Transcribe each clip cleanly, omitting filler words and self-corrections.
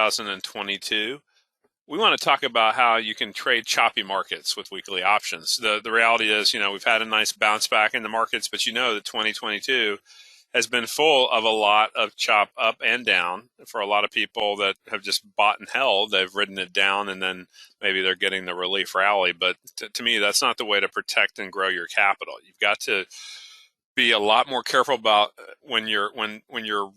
2022. We want to talk about how you can trade choppy markets with weekly options. The reality is, we've had a nice bounce back in the markets, but that 2022 has been full of a lot of chop up and down. For a lot of people that have just bought and held, they've ridden it down and then maybe they're getting the relief rally. But to me, that's not the way to protect and grow your capital. You've got to be a lot more careful about when you're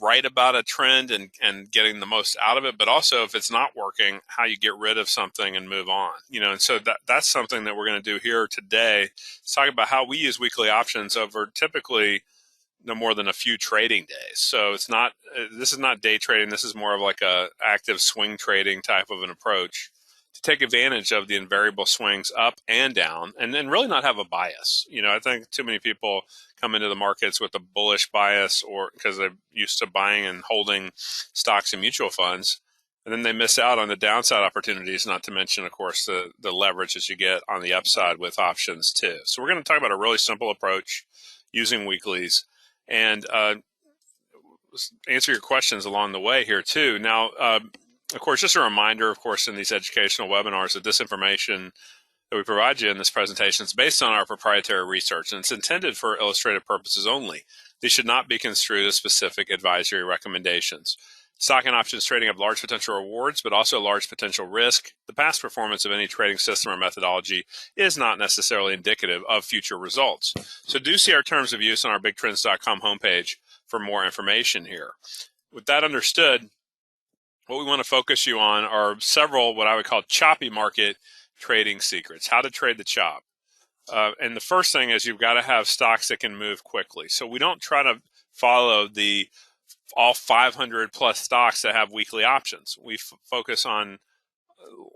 right about a trend and getting the most out of it, but also if it's not working, how you get rid of something and move on. And so that's something that we're going to do here today. Let's talk about how we use weekly options over typically no more than a few trading days. So this is not day trading. This is more of like a active swing trading type of an approach to take advantage of the invariable swings up and down and then really not have a bias. I think too many people come into the markets with a bullish bias or because they're used to buying and holding stocks and mutual funds. And then they miss out on the downside opportunities, not to mention, of course, the leverage that you get on the upside with options too. So we're going to talk about a really simple approach using weeklies and answer your questions along the way here too. Now, of course, just a reminder, of course, in these educational webinars that this information that we provide you in this presentation is based on our proprietary research, and it's intended for illustrative purposes only. These should not be construed as specific advisory recommendations. Stock and options trading have large potential rewards, but also large potential risk. The past performance of any trading system or methodology is not necessarily indicative of future results. So do see our terms of use on our bigtrends.com homepage for more information here. With that understood, what we want to focus you on are several what I would call choppy market trading secrets, how to trade the chop. And the first thing is you've got to have stocks that can move quickly. So we don't try to follow all 500 plus stocks that have weekly options. We focus on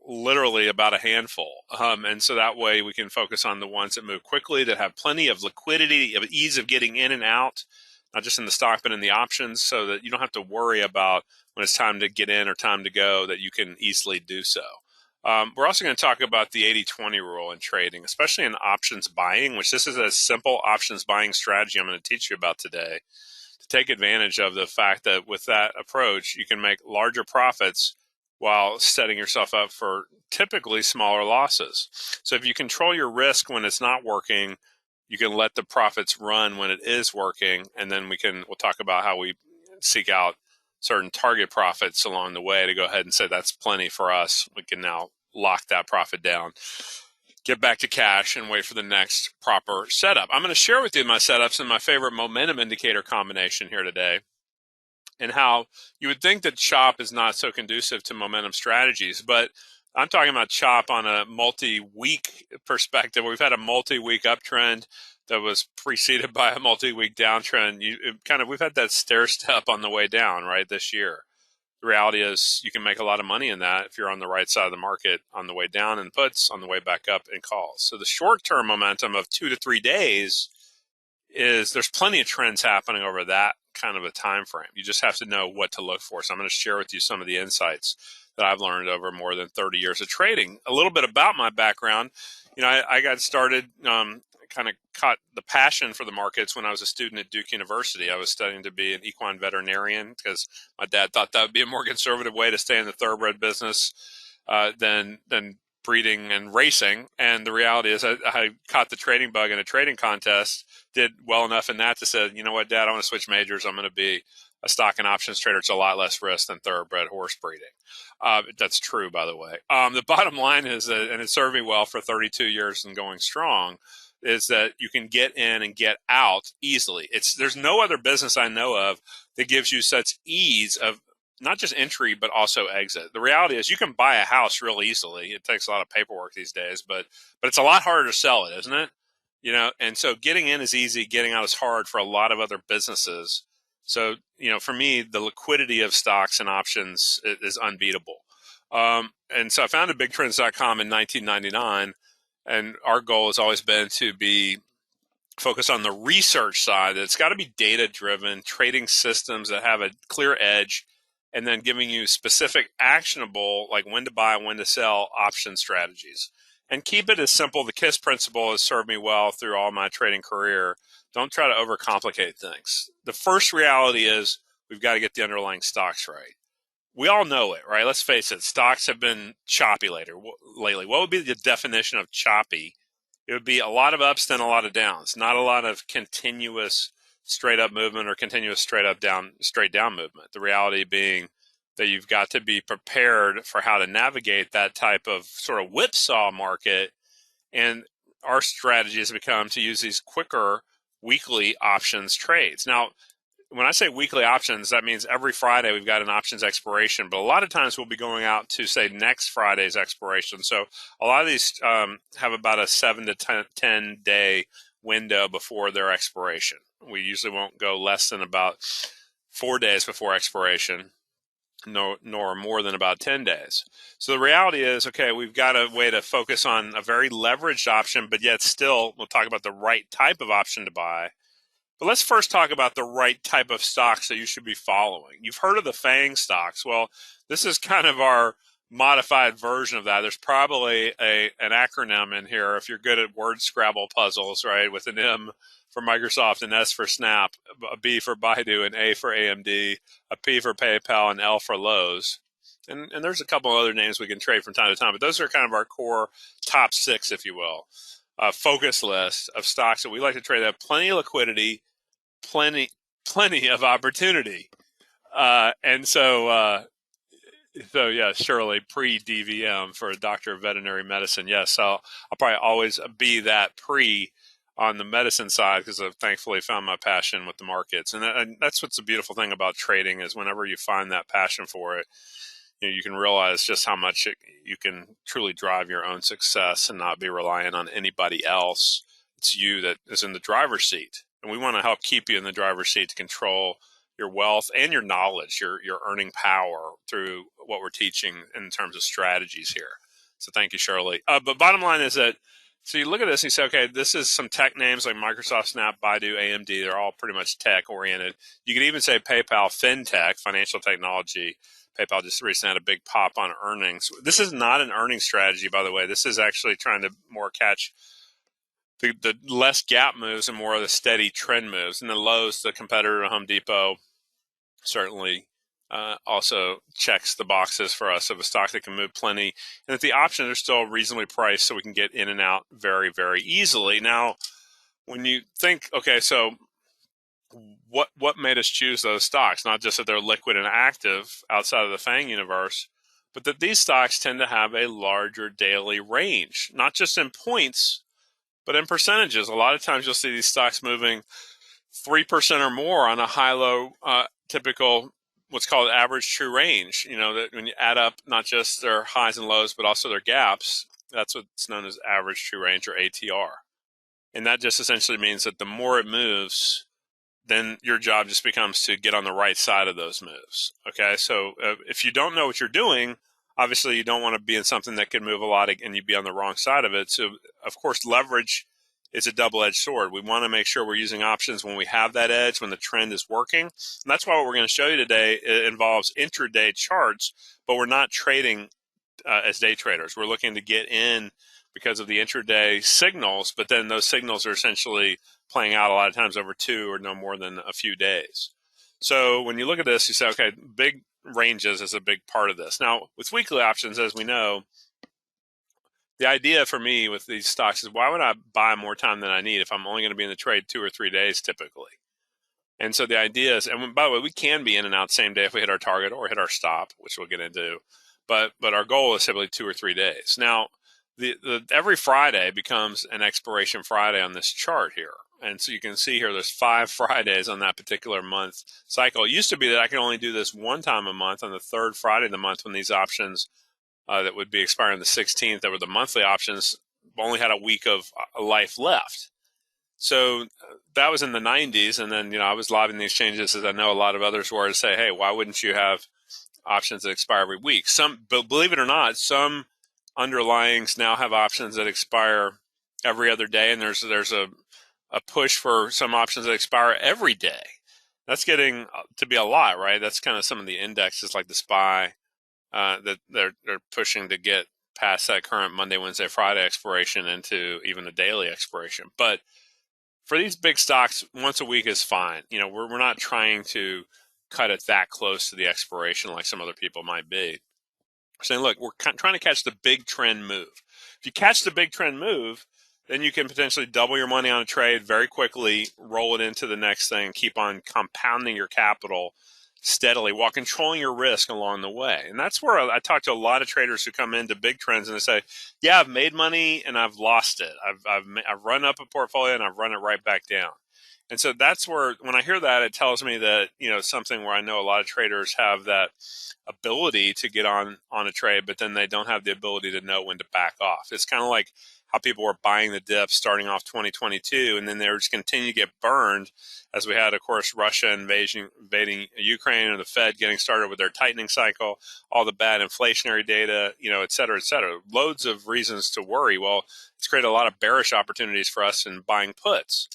literally about a handful. And so that way we can focus on the ones that move quickly, that have plenty of liquidity, of ease of getting in and out, not just in the stock, but in the options, so that you don't have to worry about when it's time to get in or time to go, that you can easily do so. We're also going to talk about the 80-20 rule in trading, especially in options buying, which this is a simple options buying strategy I'm going to teach you about today, to take advantage of the fact that with that approach, you can make larger profits while setting yourself up for typically smaller losses. So if you control your risk when it's not working, you can let the profits run when it is working, and then we'll talk about how we seek out certain target profits along the way to go ahead and say that's plenty for us. We can now lock that profit down, get back to cash, and wait for the next proper setup. I'm going to share with you my setups and my favorite momentum indicator combination here today, and how you would think that chop is not so conducive to momentum strategies, but I'm talking about chop on a multi-week perspective. We've had a multi-week uptrend that was preceded by a multi-week downtrend. We've had that stair step on the way down, right, this year. The reality is you can make a lot of money in that if you're on the right side of the market on the way down in puts, on the way back up in calls. So the short-term momentum of 2 to 3 days is there's plenty of trends happening over that kind of a time frame. You just have to know what to look for. So I'm going to share with you some of the insights that I've learned over more than 30 years of trading. A little bit about my background. I got started, kind of caught the passion for the markets when I was a student at Duke University. I was studying to be an equine veterinarian because my dad thought that would be a more conservative way to stay in the thoroughbred business than breeding and racing. And the reality is I caught the trading bug in a trading contest, did well enough in that to say, you know what, Dad, I want to switch majors. I'm going to be a stock and options trader. It's a lot less risk than thoroughbred horse breeding. That's true, by the way. The bottom line is that, and it served me well for 32 years and going strong, is that you can get in and get out easily. There's no other business I know of that gives you such ease of not just entry, but also exit. The reality is you can buy a house real easily. It takes a lot of paperwork these days, but it's a lot harder to sell it, isn't it? And so getting in is easy, getting out is hard for a lot of other businesses. So, for me, the liquidity of stocks and options is unbeatable. And so I founded bigtrends.com in 1999, and our goal has always been to be focused on the research side. It's got to be data-driven, trading systems that have a clear edge, and then giving you specific, actionable, like when to buy, when to sell option strategies. And keep it as simple. The KISS principle has served me well through all my trading career. Don't try to overcomplicate things. The first reality is we've got to get the underlying stocks right. we all know it, right? Let's face it, stocks have been choppy lately. What would be the definition of choppy? It would be a lot of ups, then a lot of downs, not a lot of continuous straight up movement or continuous straight down movement. The reality being that you've got to be prepared for how to navigate that type of sort of whipsaw market. And our strategy has become to use these quicker weekly options trades. Now, when I say weekly options, that means every Friday we've got an options expiration. But a lot of times we'll be going out to, say, next Friday's expiration. So a lot of these have about a 7 to 10 day window before their expiration. We usually won't go less than about 4 days before expiration, nor more than about 10 days. So the reality is, okay, we've got a way to focus on a very leveraged option, but yet still we'll talk about the right type of option to buy. But let's first talk about the right type of stocks that you should be following. You've heard of the FANG stocks. Well, this is kind of our modified version of that. There's probably an acronym in here if you're good at word Scrabble puzzles, right? With an M for Microsoft, an S for Snap, a B for Baidu, an A for AMD, a P for PayPal, and L for Lowe's. And there's a couple other names we can trade from time to time, but those are kind of our core top 6, if you will, focus list of stocks that we like to trade that have plenty of liquidity, plenty of opportunity. So yeah, surely pre-DVM for a doctor of veterinary medicine. Yes, I'll probably always be that pre on the medicine side because I've thankfully found my passion with the markets. And that's what's the beautiful thing about trading is whenever you find that passion for it, you can realize just how much you can truly drive your own success and not be reliant on anybody else. It's you that is in the driver's seat. And we want to help keep you in the driver's seat to control your wealth and your knowledge, your earning power through what we're teaching in terms of strategies here. So thank you, Shirley. But bottom line is that, so you look at this and you say, okay, this is some tech names like Microsoft, Snap, Baidu, AMD. They're all pretty much tech oriented. You could even say PayPal, FinTech, financial technology. PayPal just recently had a big pop on earnings. This is not an earnings strategy, by the way. This is actually trying to more catch the less gap moves and more of the steady trend moves. And the Lowe's, the competitor to Home Depot, certainly also checks the boxes for us of a stock that can move plenty. And that the options are still reasonably priced so we can get in and out very, very easily. Now, when you think, okay, so what made us choose those stocks? Not just that they're liquid and active outside of the FANG universe, but that these stocks tend to have a larger daily range, not just in points, but in percentages. A lot of times you'll see these stocks moving 3% or more on a high-low typical what's called average true range. That when you add up not just their highs and lows, but also their gaps, that's what's known as average true range or ATR. And that just essentially means that the more it moves, then your job just becomes to get on the right side of those moves. Okay, so if you don't know what you're doing, obviously you don't want to be in something that could move a lot and you'd be on the wrong side of it. So, of course, leverage is a double-edged sword. We want to make sure we're using options when we have that edge, when the trend is working. And that's why what we're going to show you today involves intraday charts, but we're not trading as day traders. We're looking to get in because of the intraday signals, but then those signals are essentially playing out a lot of times over 2 or no more than a few days. So when you look at this, you say, okay, big ranges is a big part of this. Now, with weekly options, as we know, the idea for me with these stocks is why would I buy more time than I need if I'm only going to be in the trade 2 or 3 days typically? And so the idea is, and by the way, we can be in and out same day if we hit our target or hit our stop, which we'll get into. But our goal is simply 2 or 3 days. Now, every Friday becomes an expiration Friday on this chart here. And so you can see here there's 5 Fridays on that particular month cycle. It used to be that I could only do this one time a month on the 3rd Friday of the month when these options that would be expiring the 16th, that were the monthly options, only had a week of life left. So that was in the 90s. And then, I was lobbying the exchanges, as I know a lot of others were, to say, hey, why wouldn't you have options that expire every week? But believe it or not, some underlyings now have options that expire every other day, and there's a push for some options that expire every day. That's getting to be a lot, right? That's kind of some of the indexes like the SPY that they're pushing to get past that current Monday, Wednesday, Friday expiration into even the daily expiration. But for these big stocks, once a week is fine. We're not trying to cut it that close to the expiration like some other people might be. We're saying, look, we're trying to catch the big trend move. If you catch the big trend move, then you can potentially double your money on a trade very quickly, roll it into the next thing, keep on compounding your capital steadily while controlling your risk along the way. And that's where I talk to a lot of traders who come into big trends and they say, yeah, I've made money and I've lost it. I've run up a portfolio and I've run it right back down. And so that's where, when I hear that, it tells me that, something where I know a lot of traders have that ability to get on a trade, but then they don't have the ability to know when to back off. It's kind of like how people were buying the dip starting off 2022, and then they were just continue to get burned as we had, of course, Russia invading Ukraine and the Fed getting started with their tightening cycle, all the bad inflationary data, et cetera, et cetera. Loads of reasons to worry. Well, it's created a lot of bearish opportunities for us in buying puts.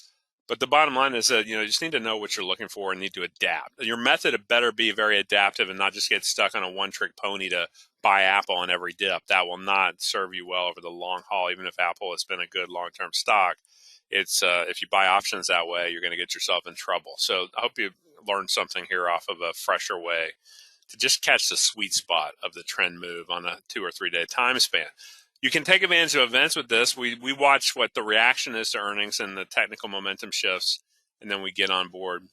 But the bottom line is that, you just need to know what you're looking for and need to adapt. Your method had better be very adaptive and not just get stuck on a one-trick pony to buy Apple on every dip. That will not serve you well over the long haul, even if Apple has been a good long-term stock. It's if you buy options that way, you're going to get yourself in trouble. So I hope you learned something here off of a fresher way to just catch the sweet spot of the trend move on a 2 or 3 day time span. You can take advantage of events with this. We watch what the reaction is to earnings and the technical momentum shifts, and then we get on board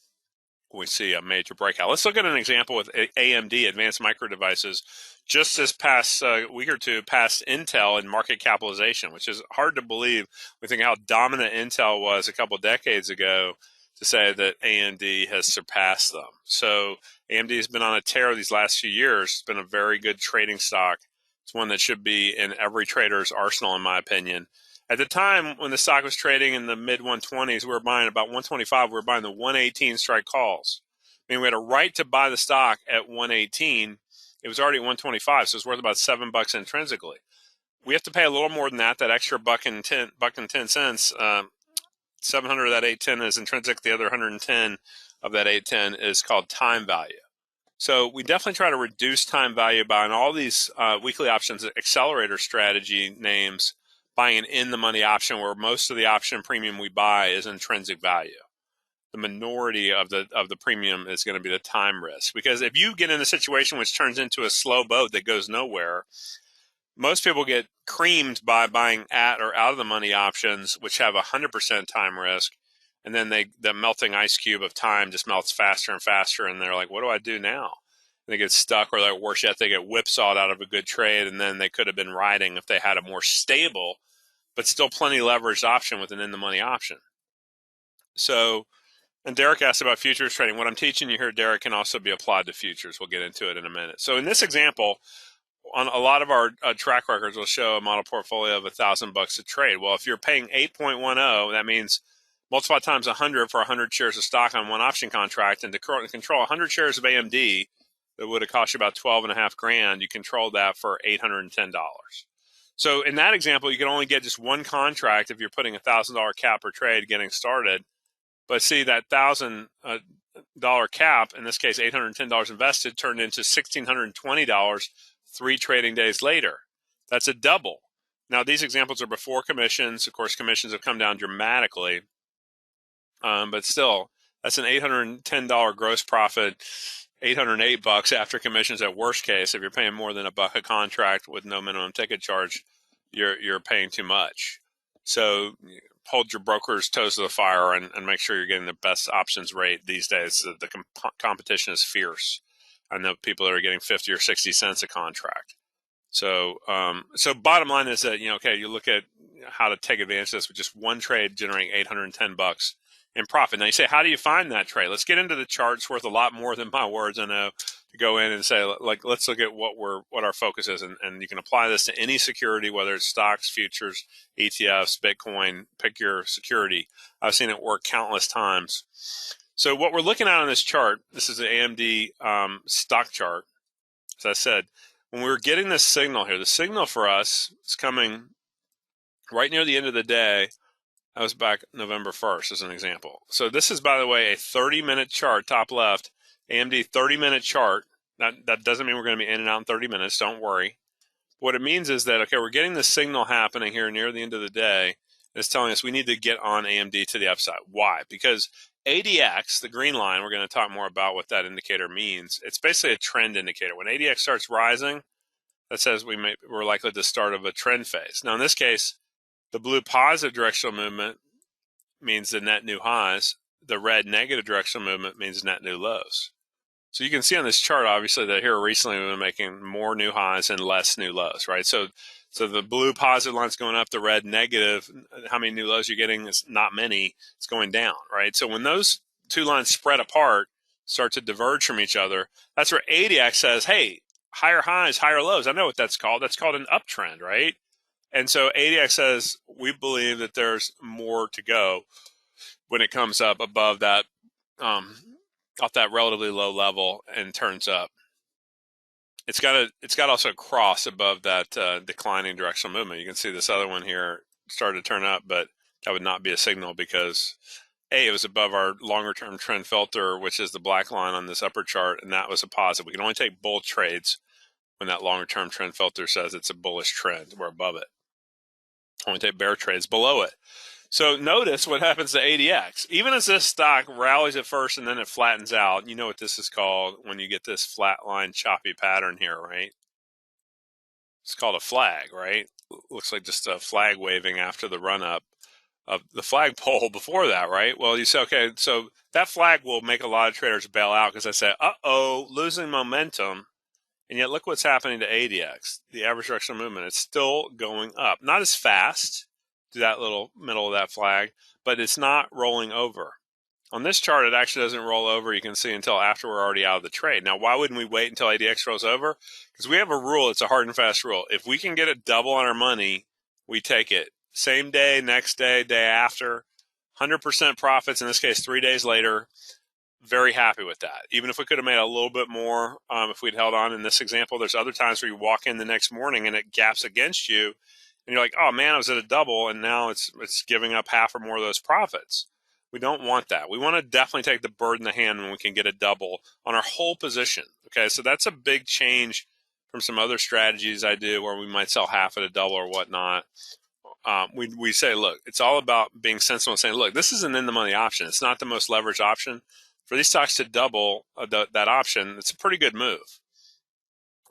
when we see a major breakout. Let's look at an example with AMD, Advanced Micro Devices, just this past week or two past Intel in market capitalization, which is hard to believe. We think how dominant Intel was a couple decades ago to say that AMD has surpassed them. So AMD has been on a tear these last few years. It's been a very good trading stock. It's one that should be in every trader's arsenal, in my opinion. At the time when the stock was trading in the mid 120s, we were buying about 125. We were buying the 118 strike calls. I mean, we had a right to buy the stock at 118. It was already at 125, so it's worth about $7 intrinsically. We have to pay a little more than that. That extra buck and 10 cents. 700 of that 810 is intrinsic. The other 110 of that 810 is called time value. So we definitely try to reduce time value by, in all these weekly options, accelerator strategy names, buying an in-the-money option where most of the option premium we buy is intrinsic value. The minority of the premium is going to be the time risk. Because if you get in a situation which turns into a slow boat that goes nowhere, most people get creamed by buying at or out of the money options, which have 100% time risk. And then the melting ice cube of time just melts faster and faster. And they're like, what do I do now? And they get stuck, or like worse yet, they get whipsawed out of a good trade. And then they could have been riding if they had a more stable, but still plenty leveraged option with an in-the-money option. So, and Derek asked about futures trading. What I'm teaching you here, Derek, can also be applied to futures. We'll get into it in a minute. So in this example, on a lot of our track records, we'll show a model portfolio of $1,000 a trade. Well, if you're paying 8.10, that means multiply times 100 for 100 shares of stock on one option contract, and to control 100 shares of AMD that would have cost you about $12.5 grand, you control that for $810. So in that example, you can only get just one contract if you're putting $1,000 cap per trade getting started. But see, that $1,000 cap, in this case $810 invested, turned into $1,620 3 trading days later. That's a double. Now, these examples are before commissions. Of course, commissions have come down dramatically. But still, that's an $810 gross profit, $808 after commissions at worst case. If you're paying more than $1 a contract with no minimum ticket charge, you're paying too much. So hold your broker's toes to the fire and make sure you're getting the best options rate these days. The competition is fierce. I know people that are getting 50 or 60 cents a contract. So bottom line is that, you look at how to take advantage of this with just one trade generating $810 in profit. Now you say, how do you find that trade? Let's get into the chart. It's worth a lot more than my words, I know, to go in and say, like, let's look at what our focus is. And you can apply this to any security, whether it's stocks, futures, ETFs, Bitcoin, pick your security. I've seen it work countless times. So what we're looking at on this chart, this is the AMD stock chart. As I said, when we were getting this signal here, the signal for us is coming right near the end of the day. I was back November 1st as an example. So this is, by the way, a 30-minute chart, top left, AMD 30-minute chart. That doesn't mean we're going to be in and out in 30 minutes. Don't worry. What it means is that, okay, we're getting this signal happening here near the end of the day. It's telling us we need to get on AMD to the upside. Why? Because ADX, the green line, we're going to talk more about what that indicator means. It's basically a trend indicator. When ADX starts rising, that says we're likely to start of a trend phase. Now, in this case, the blue positive directional movement means the net new highs. The red negative directional movement means net new lows. So you can see on this chart, obviously, that here recently we've been making more new highs and less new lows, right? So the blue positive line's going up, the red negative, how many new lows you're getting is not many, it's going down, right? So when those two lines spread apart, start to diverge from each other, that's where ADX says, hey, higher highs, higher lows. I know what that's called. That's called an uptrend, right? And so ADX says, we believe that there's more to go when it comes up above that, off that relatively low level and turns up. It's got also a cross above that declining directional movement. You can see this other one here started to turn up, but that would not be a signal because it was above our longer term trend filter, which is the black line on this upper chart, and that was a positive. We can only take bull trades when that longer term trend filter says it's a bullish trend. We're above it. Only take bear trades below it. So notice what happens to ADX. Even as this stock rallies at first and then it flattens out, you know what this is called when you get this flat line choppy pattern here, right? It's called a flag, right? Looks like just a flag waving after the run up of the flagpole before that, right? Well, you say, okay, so that flag will make a lot of traders bail out because they say, uh-oh, losing momentum. And yet look what's happening to ADX, the average directional movement. It's still going up. Not as fast to that little middle of that flag, but it's not rolling over. On this chart, it actually doesn't roll over, you can see, until after we're already out of the trade. Now, why wouldn't we wait until ADX rolls over? Because we have a rule. It's a hard and fast rule. If we can get a double on our money, we take it. Same day, next day, day after, 100% profits, in this case, 3 days later. Very happy with that. Even if we could have made a little bit more, if we'd held on in this example, there's other times where you walk in the next morning and it gaps against you, and you're like, oh man, I was at a double, and now it's giving up half or more of those profits. We don't want that. We want to definitely take the bird in the hand when we can get a double on our whole position. Okay, so that's a big change from some other strategies I do where we might sell half at a double or whatnot. We say, look, it's all about being sensible and saying, look, this is an in-the-money option. It's not the most leveraged option. For these stocks to double that option, it's a pretty good move.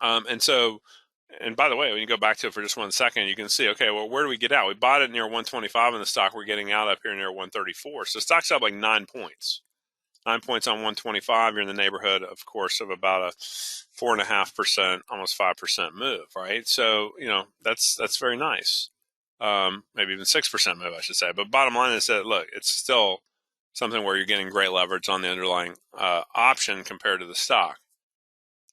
And by the way, when you go back to it for just 1 second, you can see, okay, well, where do we get out? We bought it near 125 in the stock. We're getting out up here near 134. So the stock's up like 9 points. 9 points on 125. You're in the neighborhood, of course, of about a 4.5%, almost 5% move, right? So, that's very nice. Maybe even 6% move, I should say. But bottom line is that, look, it's still something where you're getting great leverage on the underlying option compared to the stock.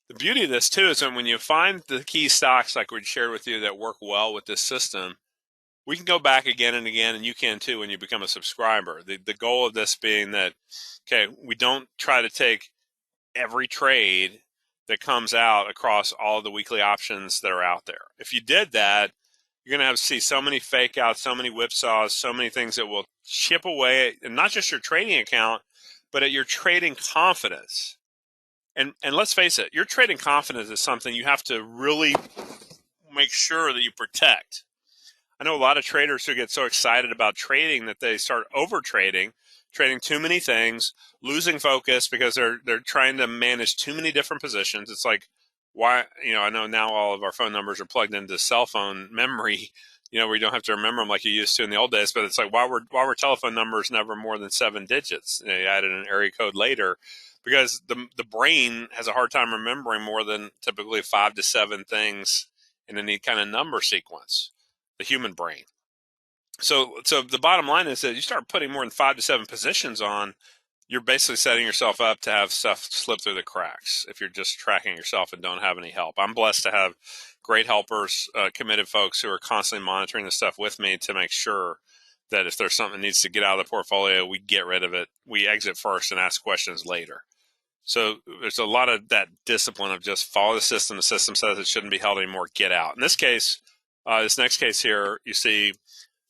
The beauty of this, too, is that when you find the key stocks like we shared with you that work well with this system, we can go back again and again, and you can, too, when you become a subscriber. The goal of this being that, okay, we don't try to take every trade that comes out across all of the weekly options that are out there. If you did that, you're going to have to see so many fake outs, so many whipsaws, so many things that will chip away, and not just your trading account, but at your trading confidence. And let's face it, your trading confidence is something you have to really make sure that you protect. I know a lot of traders who get so excited about trading that they start over trading too many things, losing focus because they're trying to manage too many different positions. It's like, why, I know now all of our phone numbers are plugged into cell phone memory, where you don't have to remember them like you used to in the old days, but it's like, why were telephone numbers never more than 7 digits? You added an area code later because the brain has a hard time remembering more than typically 5 to 7 things in any kind of number sequence, the human brain. So the bottom line is that you start putting more than 5 to 7 positions on, you're basically setting yourself up to have stuff slip through the cracks if you're just tracking yourself and don't have any help. I'm blessed to have great helpers, committed folks who are constantly monitoring the stuff with me to make sure that if there's something that needs to get out of the portfolio, we get rid of it. We exit first and ask questions later. So there's a lot of that discipline of just follow the system. The system says it shouldn't be held anymore. Get out. In this case, this next case here, you see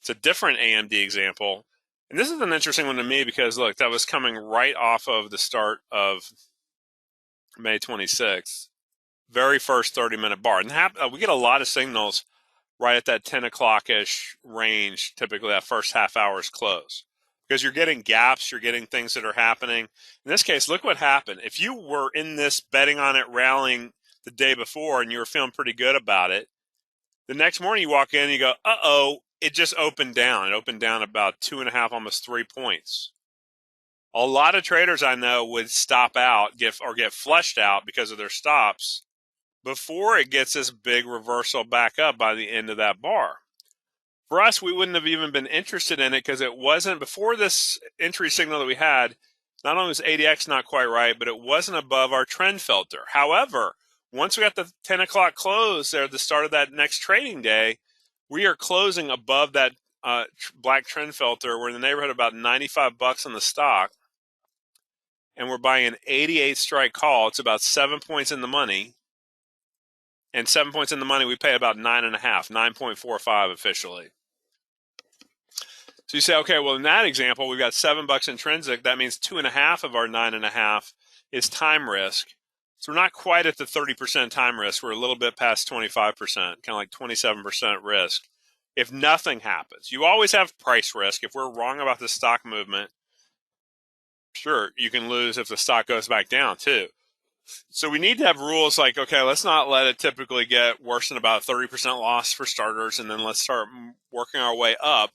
it's a different AMD example. And this is an interesting one to me because, look, that was coming right off of the start of May 26th, very first 30-minute bar. And we get a lot of signals right at that 10 o'clock-ish range, typically that first half hour's close. because you're getting gaps, you're getting things that are happening. In this case, look what happened. If you were in this betting on it rallying the day before and you were feeling pretty good about it, the next morning you walk in and you go, uh-oh, it just opened down. It opened down about 2.5, almost 3 points. A lot of traders I know would stop out, get flushed out because of their stops before it gets this big reversal back up by the end of that bar. For us, we wouldn't have even been interested in it because it wasn't, before this entry signal that we had, not only was ADX not quite right, but it wasn't above our trend filter. However, once we got the 10 o'clock close there at the start of that next trading day, we are closing above that black trend filter. We're in the neighborhood of about $95 on the stock, and we're buying an 88 strike call. It's about 7 points in the money. And 7 points in the money, we pay about 9.5, 9.45 officially. So you say, okay, well, in that example, we've got $7 intrinsic. That means 2.5 of our 9.5 is time risk. So we're not quite at the 30% time risk. We're a little bit past 25%, kind of like 27% risk. If nothing happens, you always have price risk. If we're wrong about the stock movement, sure, you can lose if the stock goes back down too. So we need to have rules like, okay, let's not let it typically get worse than about 30% loss for starters, and then let's start working our way up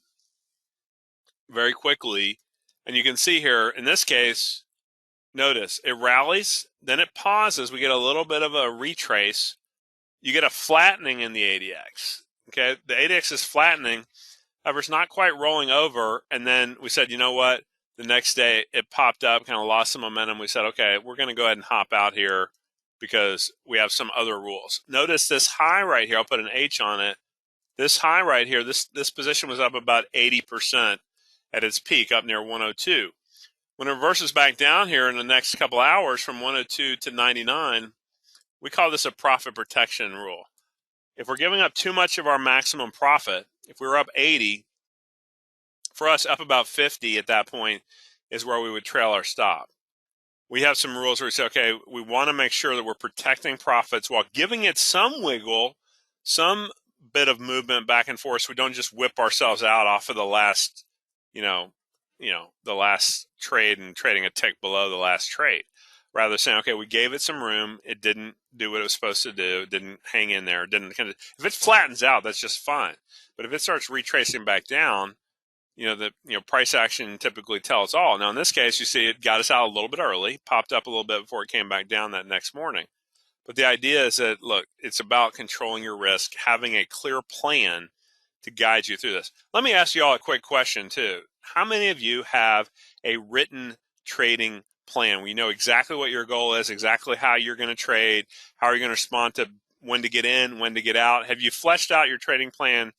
very quickly. And you can see here, in this case, notice it rallies, then it pauses. We get a little bit of a retrace. You get a flattening in the ADX. Okay, the ADX is flattening. However, it's not quite rolling over. And then we said, you know what? The next day it popped up, kind of lost some momentum. We said, okay, we're going to go ahead and hop out here because we have some other rules. Notice this high right here. I'll put an H on it. This high right here, this position was up about 80% at its peak, up near 102. When it reverses back down here in the next couple hours from 102 to 99, we call this a profit protection rule. If we're giving up too much of our maximum profit, if we were up 80, for us, up about 50 at that point is where we would trail our stop. We have some rules where we say, okay, we want to make sure that we're protecting profits while giving it some wiggle, some bit of movement back and forth, so we don't just whip ourselves out off of the last, the last trade and trading a tick below the last trade. Rather saying, okay, we gave it some room. It didn't do what it was supposed to do. It didn't hang in there. If it flattens out, that's just fine. But if it starts retracing back down, price action typically tells all. Now, in this case, you see it got us out a little bit early, popped up a little bit before it came back down that next morning. But the idea is that, look, it's about controlling your risk, having a clear plan to guide you through this. Let me ask you all a quick question, too. How many of you have a written trading plan where you know exactly what your goal is, exactly how you're going to trade, how are you going to respond to when to get in, when to get out? Have you fleshed out your trading plan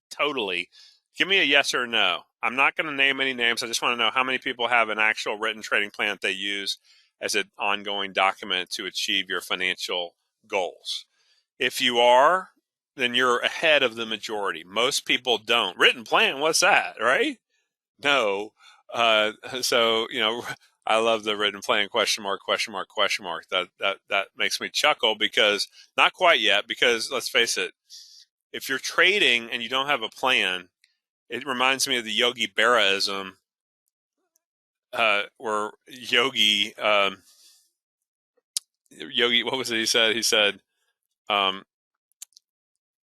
totally? Give me a yes or no. I'm not going to name any names. I just want to know how many people have an actual written trading plan that they use as an ongoing document to achieve your financial goals. If you are, then you're ahead of the majority. Most people don't. Written plan, what's that, right? No. So, I love the written plan, question mark, question mark, question mark. That makes me chuckle because, not quite yet, because let's face it, if you're trading and you don't have a plan, it reminds me of the Yogi Berraism, where Yogi, what was it he said? He said,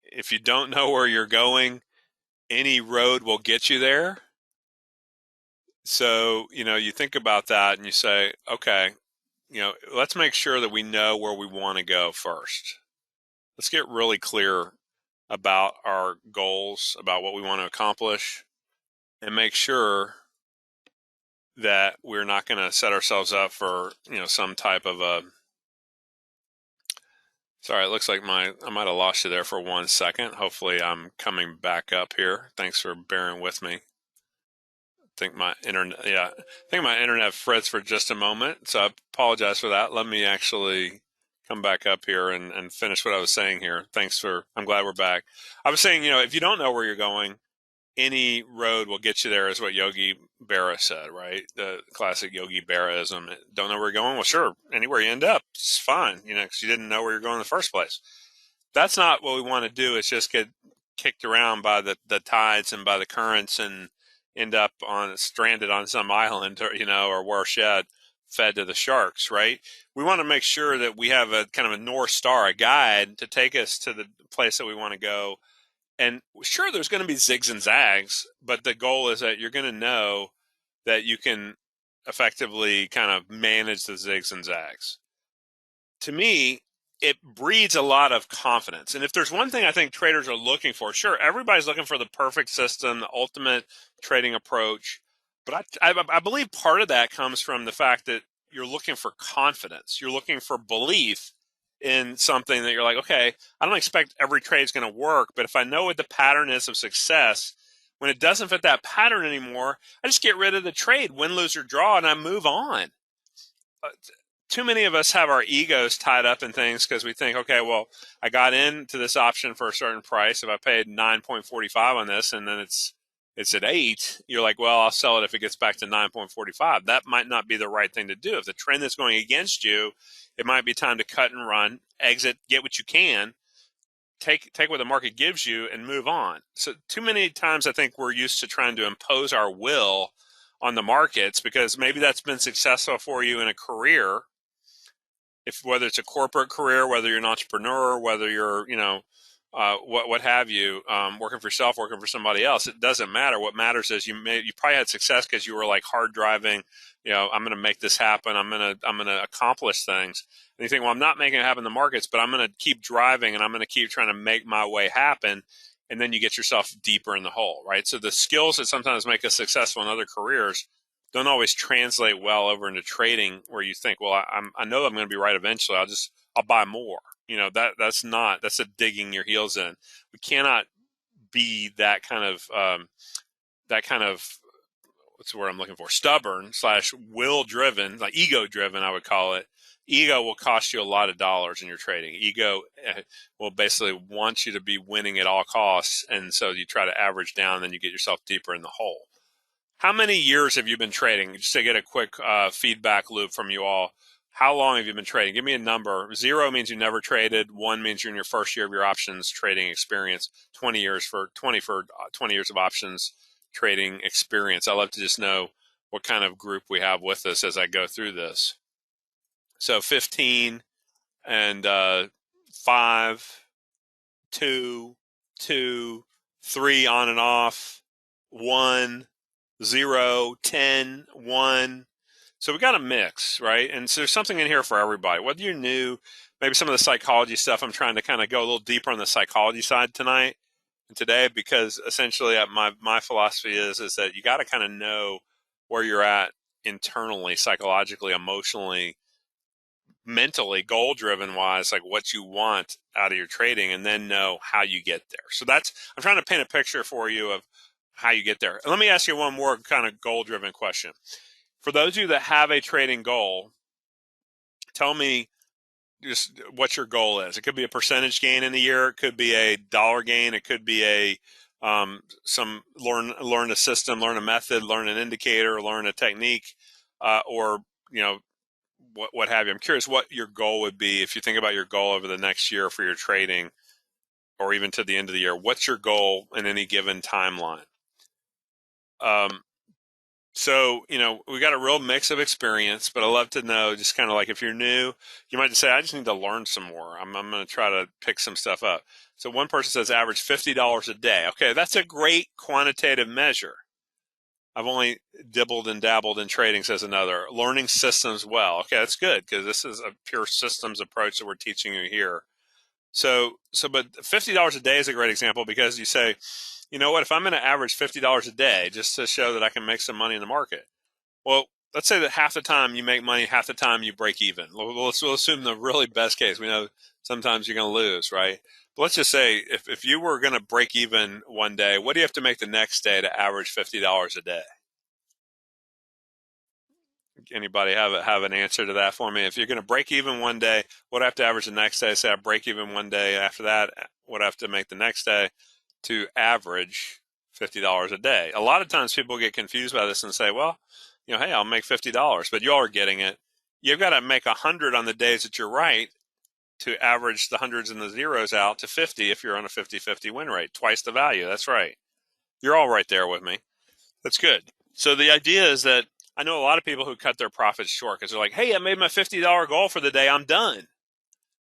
if you don't know where you're going, any road will get you there. So, you think about that and you say, okay, let's make sure that we know where we want to go first. Let's get really clear about our goals, about what we want to accomplish, and make sure that we're not going to set ourselves up for, some type of a, sorry, it looks like I might have lost you there for 1 second. Hopefully I'm coming back up here. Thanks for bearing with me. I think my internet frets for just a moment, so I apologize for that. Let me actually come back up here and finish what I was saying here. I'm glad we're back. I was saying, if you don't know where you're going, any road will get you there, is what Yogi Berra said, right? The classic Yogi Berraism. Don't know where you're going? Well, sure, anywhere you end up, it's fine, because you didn't know where you're going in the first place. That's not what we want to do. It's just get kicked around by the tides and by the currents and, end up stranded on some island, or or worse yet, fed to the sharks, right? We want to make sure that we have a kind of a North Star, a guide to take us to the place that we want to go. And sure, there's going to be zigs and zags, but the goal is that you're going to know that you can effectively kind of manage the zigs and zags. To me, it breeds a lot of confidence. And if there's one thing I think traders are looking for, sure, everybody's looking for the perfect system, the ultimate trading approach. But I believe part of that comes from the fact that you're looking for confidence. You're looking for belief in something that you're like, okay, I don't expect every trade is going to work, but if I know what the pattern is of success, when it doesn't fit that pattern anymore, I just get rid of the trade, win, lose, or draw, and I move on. Too many of us have our egos tied up in things because we think, okay, well, I got into this option for a certain price. If I paid 9.45 on this and then it's at 8, you're like, well, I'll sell it if it gets back to 9.45. That might not be the right thing to do. If the trend is going against you, it might be time to cut and run, exit, get what you can, take what the market gives you and move on. So too many times I think we're used to trying to impose our will on the markets because maybe that's been successful for you in a career, whether it's a corporate career, whether you're an entrepreneur, whether you're, what have you, working for yourself, working for somebody else, it doesn't matter. What matters is you probably had success because you were like hard driving, I'm going to make this happen. I'm going to accomplish things. And you think, well, I'm not making it happen in the markets, but I'm going to keep driving and I'm going to keep trying to make my way happen. And then you get yourself deeper in the hole, right? So the skills that sometimes make us successful in other careers don't always translate well over into trading, where you think, well, I know I'm going to be right eventually. I'll buy more. That's a digging your heels in. We cannot be that kind of what's the word I'm looking for? Stubborn / will driven, like ego driven, I would call it. Ego will cost you a lot of dollars in your trading. Ego will basically want you to be winning at all costs, and so you try to average down, and then you get yourself deeper in the hole. How many years have you been trading? Just to get a quick feedback loop from you all. How long have you been trading? Give me a number. 0 means you never traded. 1 means you're in your first year of your options trading experience. 20 years for 20 years of options trading experience. I love to just know what kind of group we have with us as I go through this. So 15 and 5, 2, 2, 3 on and off, 1, 0, 10, 1. So we got a mix, right? And so there's something in here for everybody. Whether you're new, maybe some of the psychology stuff, I'm trying to kind of go a little deeper on the psychology side tonight and today, because essentially my philosophy is that you got to kind of know where you're at internally, psychologically, emotionally, mentally, goal driven wise, like what you want out of your trading, and then know how you get there. So I'm trying to paint a picture for you of how you get there. Let me ask you one more kind of goal driven question. For those of you that have a trading goal, tell me just what your goal is. It could be a percentage gain in a year. It could be a dollar gain. It could be learn a system, learn a method, learn an indicator, learn a technique, or what have you. I'm curious what your goal would be if you think about your goal over the next year for your trading, or even to the end of the year. What's your goal in any given timeline? So, we got a real mix of experience, but I love to know, just kind of like if you're new, you might just say, I just need to learn some more. I'm going to try to pick some stuff up. So one person says average $50 a day. Okay, that's a great quantitative measure. I've only dibbled and dabbled in trading, says another. Learning systems well. Okay, that's good, because this is a pure systems approach that we're teaching you here. But $50 a day is a great example, because you say, you know what, if I'm going to average $50 a day just to show that I can make some money in the market, well, let's say that half the time you make money, half the time you break even. We'll assume the really best case. We know sometimes you're going to lose, right? But let's just say if you were going to break even one day, what do you have to make the next day to average $50 a day? Anybody have an answer to that for me? If you're going to break even one day, what do I have to average the next day? Say I break even one day. After that, what do I have to make the next day to average $50 a day? A lot of times people get confused by this and say, well, hey, I'll make $50, but you all are getting it. You've got to make 100 on the days that you're right to average the hundreds and the zeros out to 50 if you're on a 50-50 win rate. Twice the value. That's right. You're all right there with me. That's good. So the idea is that I know a lot of people who cut their profits short because they're like, hey, I made my $50 goal for the day. I'm done.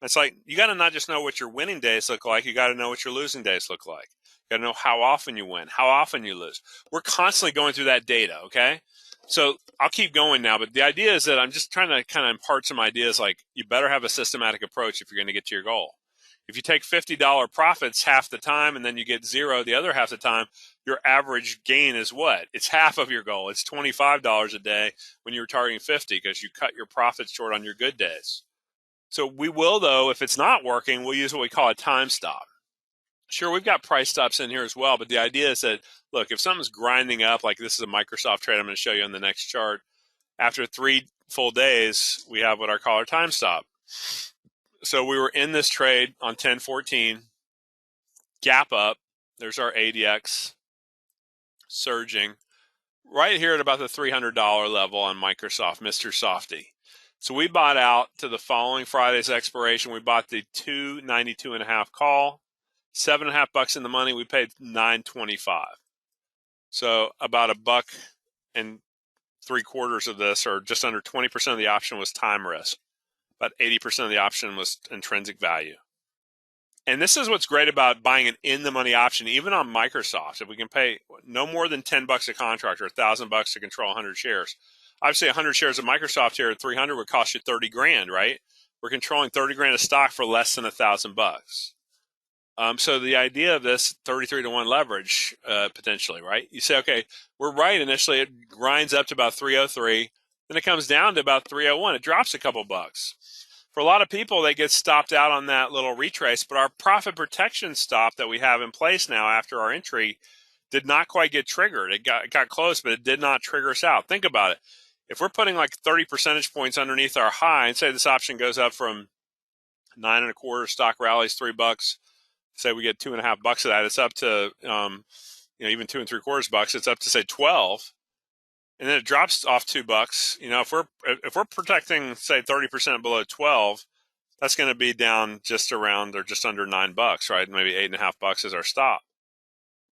It's like you got to not just know what your winning days look like, you got to know what your losing days look like. You got to know how often you win, how often you lose. We're constantly going through that data, okay? So I'll keep going now, but the idea is that I'm just trying to kind of impart some ideas like you better have a systematic approach if you're going to get to your goal. If you take $50 profits half the time and then you get zero the other half the time, your average gain is what? It's half of your goal. It's $25 a day when you were targeting 50 because you cut your profits short on your good days. So we will, though, if it's not working, we'll use what we call a time stop. Sure, we've got price stops in here as well, but the idea is that, look, if something's grinding up, like this is a Microsoft trade I'm going to show you on the next chart, after 3 full days, we have what I call our time stop. So we were in this trade on 1014, gap up. There's our ADX surging right here at about the $300 level on Microsoft, Mr. Softy. So we bought out to the following Friday's expiration. We bought the 292.5 call, $7.50 in the money. We paid $9.25. So about $1.75 of this, or just under 20% of the option, was time risk. About 80% of the option was intrinsic value. And this is what's great about buying an in-the-money option, even on Microsoft. If we can pay no more than $10 a contract or $1,000 to control 100 shares. Obviously, 100 shares of Microsoft here at 300 would cost you 30 grand, right? We're controlling 30 grand of stock for less than $1,000. So the idea of this 33 to 1 leverage, potentially, right? You say, okay, we're right. Initially, it grinds up to about 303. Then it comes down to about 301. It drops a couple bucks. For a lot of people, they get stopped out on that little retrace, but our profit protection stop that we have in place now after our entry did not quite get triggered. It got close, but it did not trigger us out. Think about it. If we're putting like 30 percentage points underneath our high, and say this option goes up from 9.25, stock rallies $3, say we get $2.50 of that, it's up to even $2.75. It's up to say 12. And then it drops off $2. If we're protecting, say, 30% below 12, that's going to be down just around or just under $9, right? Maybe $8.50 is our stop.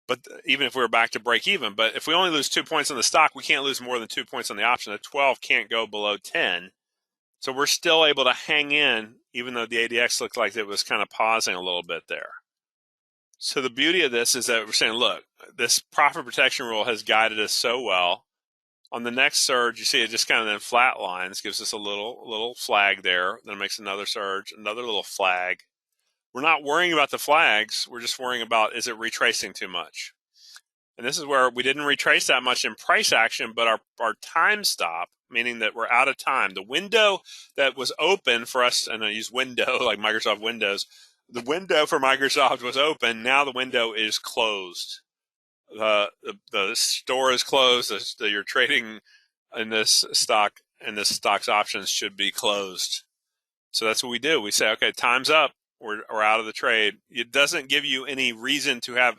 But even if we were back to break even, but if we only lose 2 points on the stock, we can't lose more than 2 points on the option. The 12 can't go below 10. So we're still able to hang in, even though the ADX looked like it was kind of pausing a little bit there. So the beauty of this is that we're saying, look, this profit protection rule has guided us so well. On the next surge, you see it just kind of then flat lines, gives us a little flag there. Then it makes another surge, another little flag. We're not worrying about the flags. We're just worrying about, is it retracing too much? And this is where we didn't retrace that much in price action, but our time stop, meaning that we're out of time. The window that was open for us, and I use window like Microsoft Windows, the window for Microsoft was open. Now the window is closed. The store is closed. You're trading in this stock, and this stock's options should be closed. So that's what we do. We say, okay, time's up. We're out of the trade. It doesn't give you any reason to have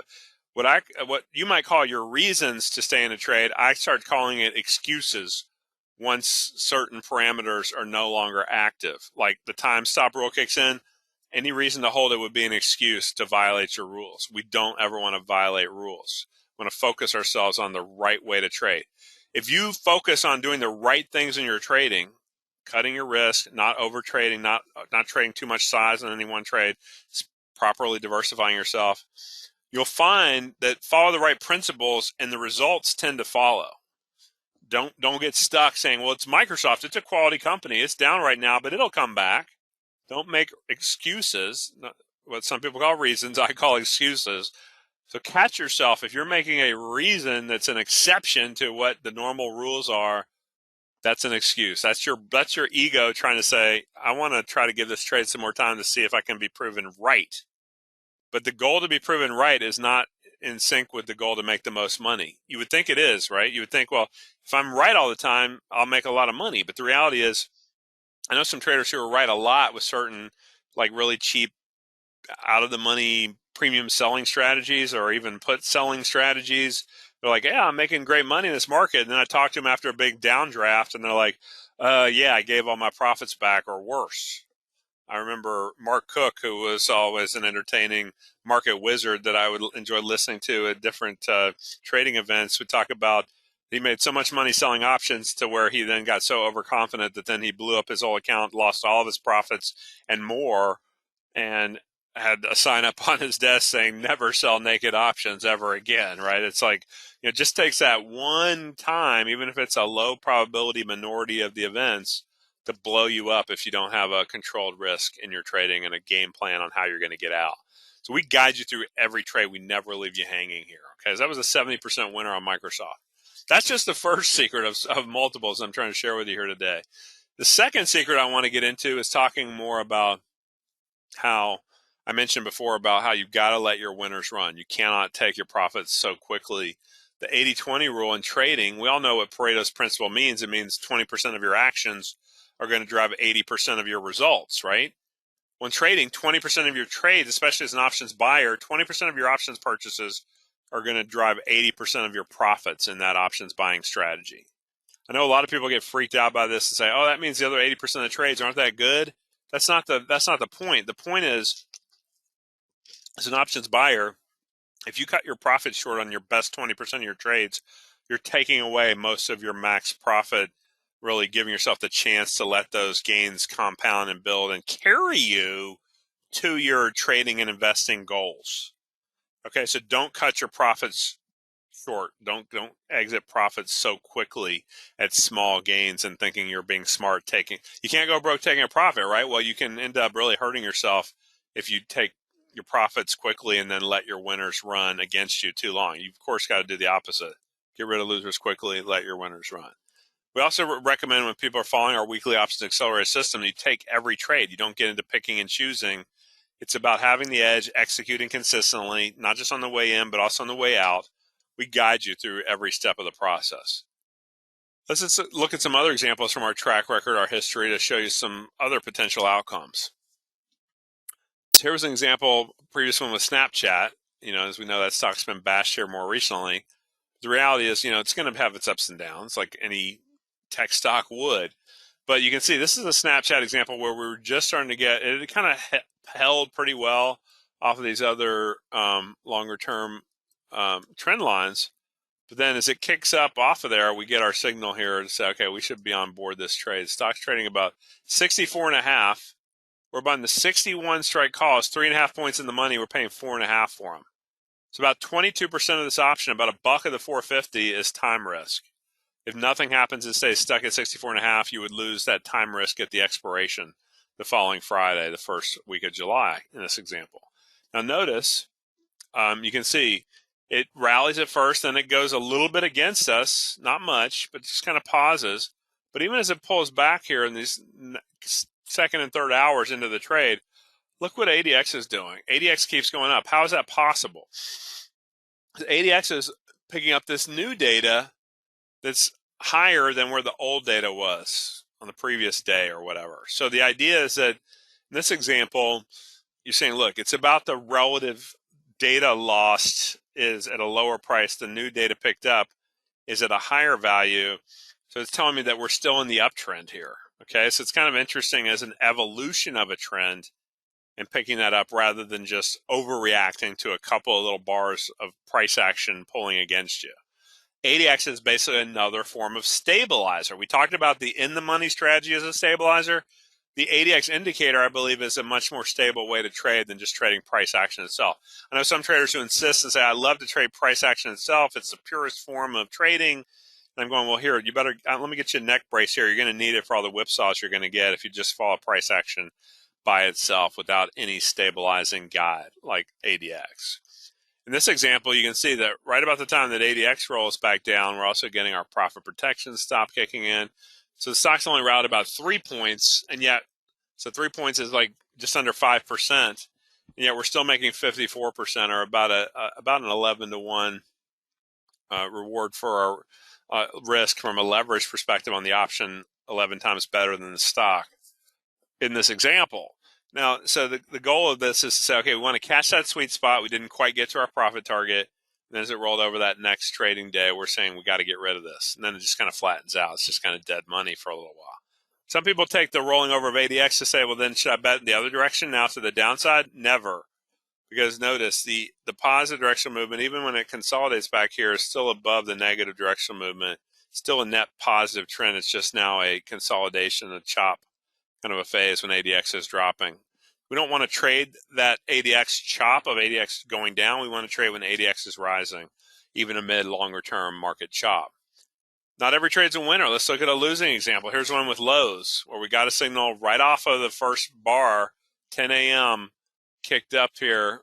what you might call your reasons to stay in a trade. I start calling it excuses once certain parameters are no longer active. Like the time stop rule kicks in, any reason to hold it would be an excuse to violate your rules. We don't ever want to violate rules. We want to focus ourselves on the right way to trade. If you focus on doing the right things in your trading, cutting your risk, not over trading, not trading too much size in any one trade, properly diversifying yourself, you'll find that follow the right principles and the results tend to follow. Don't get stuck saying, well, it's Microsoft, it's a quality company, it's down right now, but it'll come back. Don't make excuses, what some people call reasons, I call excuses. So catch yourself. If you're making a reason that's an exception to what the normal rules are, that's an excuse. That's your ego trying to say, I want to try to give this trade some more time to see if I can be proven right. But the goal to be proven right is not in sync with the goal to make the most money. You would think it is, right? You would think, well, if I'm right all the time, I'll make a lot of money. But the reality is, I know some traders who are right a lot with certain like really cheap out of the money premium selling strategies or even put selling strategies. They're like, yeah, I'm making great money in this market. And then I talk to them after a big downdraft and they're like, yeah, I gave all my profits back or worse. I remember Mark Cook, who was always an entertaining market wizard that I would enjoy listening to at different trading events, would talk about he made so much money selling options to where he then got so overconfident that then he blew up his whole account, lost all of his profits and more, and had a sign up on his desk saying never sell naked options ever again, right? It's like, it just takes that one time, even if it's a low probability minority of the events, to blow you up if you don't have a controlled risk in your trading and a game plan on how you're going to get out. So we guide you through every trade. We never leave you hanging here. Okay, so that was a 70% winner on Microsoft. That's just the first secret of multiples I'm trying to share with you here today. The second secret I want to get into is talking more about how I mentioned before about how you've got to let your winners run. You cannot take your profits so quickly. The 80-20 rule in trading, we all know what Pareto's principle means. It means 20% of your actions are going to drive 80% of your results, right? When trading, 20% of your trades, especially as an options buyer, 20% of your options purchases are going to drive 80% of your profits in that options buying strategy. I know a lot of people get freaked out by this and say, "Oh, that means the other 80% of trades aren't that good." That's not the point. The point is, as an options buyer, if you cut your profit short on your best 20% of your trades, you're taking away most of your max profit, really giving yourself the chance to let those gains compound and build and carry you to your trading and investing goals. Okay, so don't cut your profits short. Don't exit profits so quickly at small gains and thinking you're being smart. You can't go broke taking a profit, right? Well, you can end up really hurting yourself if you take your profits quickly and then let your winners run against you too long. You of course got to do the opposite. Get rid of losers quickly, let your winners run. We also recommend when people are following our weekly options accelerator system, you take every trade. You don't get into picking and choosing. It's about having the edge, executing consistently, not just on the way in, but also on the way out. We guide you through every step of the process. Let's just look at some other examples from our track record, our history, to show you some other potential outcomes. So here was an example. Previous one was Snapchat. As we know, that stock's been bashed here more recently. The reality is, it's going to have its ups and downs like any tech stock would. But you can see this is a Snapchat example where we were just starting to get it. Kind of held pretty well off of these other longer term trend lines. But then as it kicks up off of there, we get our signal here to say, okay, we should be on board this trade. Stock's trading about 64.5. We're buying the 61 strike calls, 3.5 points in the money. We're paying 4.5 for them. So about 22% of this option, about $1 of the 450 is time risk. If nothing happens and stays stuck at 64.5, you would lose that time risk at the expiration the following Friday, the first week of July in this example. Now notice, you can see it rallies at first, then it goes a little bit against us, not much, but just kind of pauses. But even as it pulls back here in these second and third hours into the trade, look what ADX is doing. ADX keeps going up. How is that possible? ADX is picking up this new data that's higher than where the old data was on the previous day or whatever. So the idea is that in this example, you're saying, look, it's about the relative data lost is at a lower price. The new data picked up is at a higher value. So it's telling me that we're still in the uptrend here. Okay, so it's kind of interesting as an evolution of a trend and picking that up rather than just overreacting to a couple of little bars of price action pulling against you. ADX is basically another form of stabilizer. We talked about the in-the-money strategy as a stabilizer. The ADX indicator, I believe, is a much more stable way to trade than just trading price action itself. I know some traders who insist and say, I love to trade price action itself. It's the purest form of trading. And I'm going, well, here, you better, let me get you a neck brace here. You're going to need it for all the whipsaws you're going to get if you just follow price action by itself without any stabilizing guide like ADX. In this example, you can see that right about the time that ADX rolls back down, we're also getting our profit protection stop kicking in. So the stock's only rallied about 3 points, and yet, so 3 points is like just under 5%, and yet we're still making 54%, or about an 11-to-1 reward for our risk from a leverage perspective on the option, 11 times better than the stock in this example. Now, so the goal of this is to say, okay, we want to catch that sweet spot. We didn't quite get to our profit target. And as it rolled over that next trading day, we're saying we got to get rid of this. And then it just kind of flattens out. It's just kind of dead money for a little while. Some people take the rolling over of ADX to say, well, then should I bet in the other direction now to the downside? Never. Because notice the positive directional movement, even when it consolidates back here, is still above the negative directional movement. Still a net positive trend. It's just now a consolidation, a chop kind of a phase when ADX is dropping. We don't want to trade that ADX chop of ADX going down. We want to trade when ADX is rising, even amid longer term market chop. Not every trade's a winner. Let's look at a losing example. Here's one with Lowe's, where we got a signal right off of the first bar, 10 a.m., kicked up here,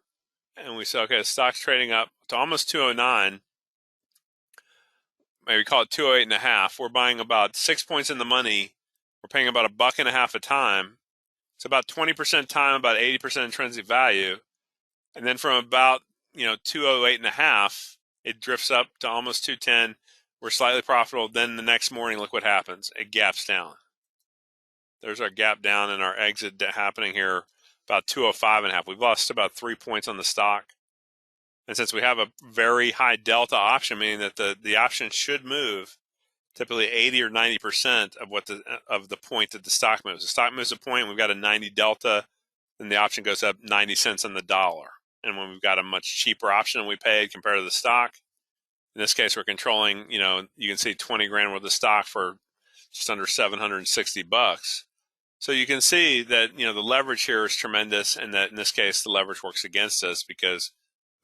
and we said, okay, the stock's trading up to almost 209. Maybe call it 208 and a half. We're buying about 6 points in the money. We're paying about $1.50 a time. It's about 20% time, about 80% intrinsic value. And then from about 208 and a half, it drifts up to almost 210. We're slightly profitable. Then the next morning, look what happens. It gaps down. There's our gap down and our exit happening here about 205 and a half. We've lost about 3 points on the stock. And since we have a very high delta option, meaning that the option should move typically 80 or 90% of the point that the stock moves. The stock moves a point, we've got a 90 delta, then the option goes up 90 cents on the dollar. And when we've got a much cheaper option than we paid compared to the stock, in this case, we're controlling, you can see 20 grand worth of stock for just under 760 bucks. So you can see that, the leverage here is tremendous, and that in this case, the leverage works against us because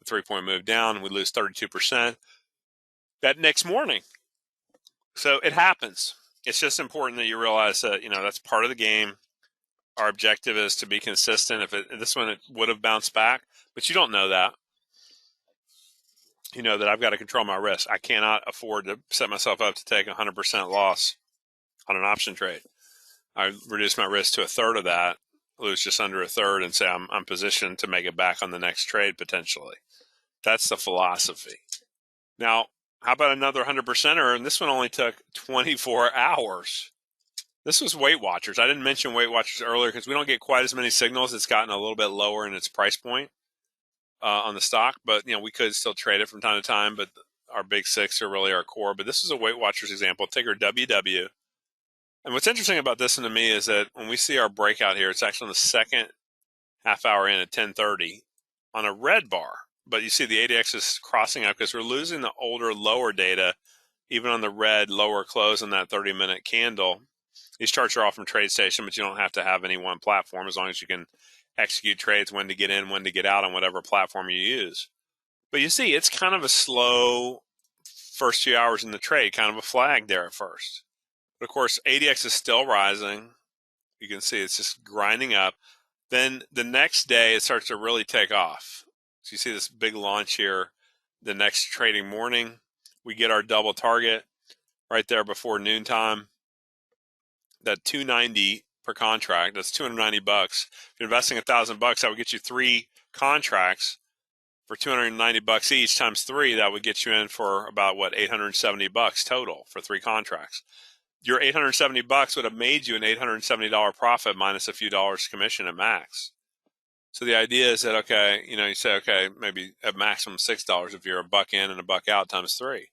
the 3-point move down, we lose 32% that next morning. So it happens. It's just important that you realize that, that's part of the game. Our objective is to be consistent. This one, it would have bounced back, but you don't know that. You know that I've got to control my risk. I cannot afford to set myself up to take 100% loss on an option trade. I reduce my risk to a third of that, lose just under a third, and say I'm positioned to make it back on the next trade potentially. That's the philosophy. Now, how about another 100%er? And this one only took 24 hours. This was Weight Watchers. I didn't mention Weight Watchers earlier because we don't get quite as many signals. It's gotten a little bit lower in its price point on the stock, but we could still trade it from time to time. But our big six are really our core. But this is a Weight Watchers example, ticker WW. And what's interesting about this one to me is that when we see our breakout here, it's actually on the second half hour in at 10:30 on a red bar. But you see the ADX is crossing up because we're losing the older, lower data, even on the red lower close on that 30-minute candle. These charts are all from TradeStation, but you don't have to have any one platform as long as you can execute trades, when to get in, when to get out on whatever platform you use. But you see, it's kind of a slow first few hours in the trade, kind of a flag there at first. But of course, ADX is still rising. You can see it's just grinding up. Then the next day, it starts to really take off. So you see this big launch here. The next trading morning, we get our double target right there before noontime. That 290 per contract, that's 290 bucks. If you're investing $1,000 bucks, that would get you 3 contracts for 290 bucks each times 3. That would get you in for about 870 bucks total for 3 contracts. Your 870 bucks would have made you an $870 profit minus a few dollars commission at max. So the idea is that, okay, you say, okay, maybe at maximum $6 if you're a buck in and a buck out times 3.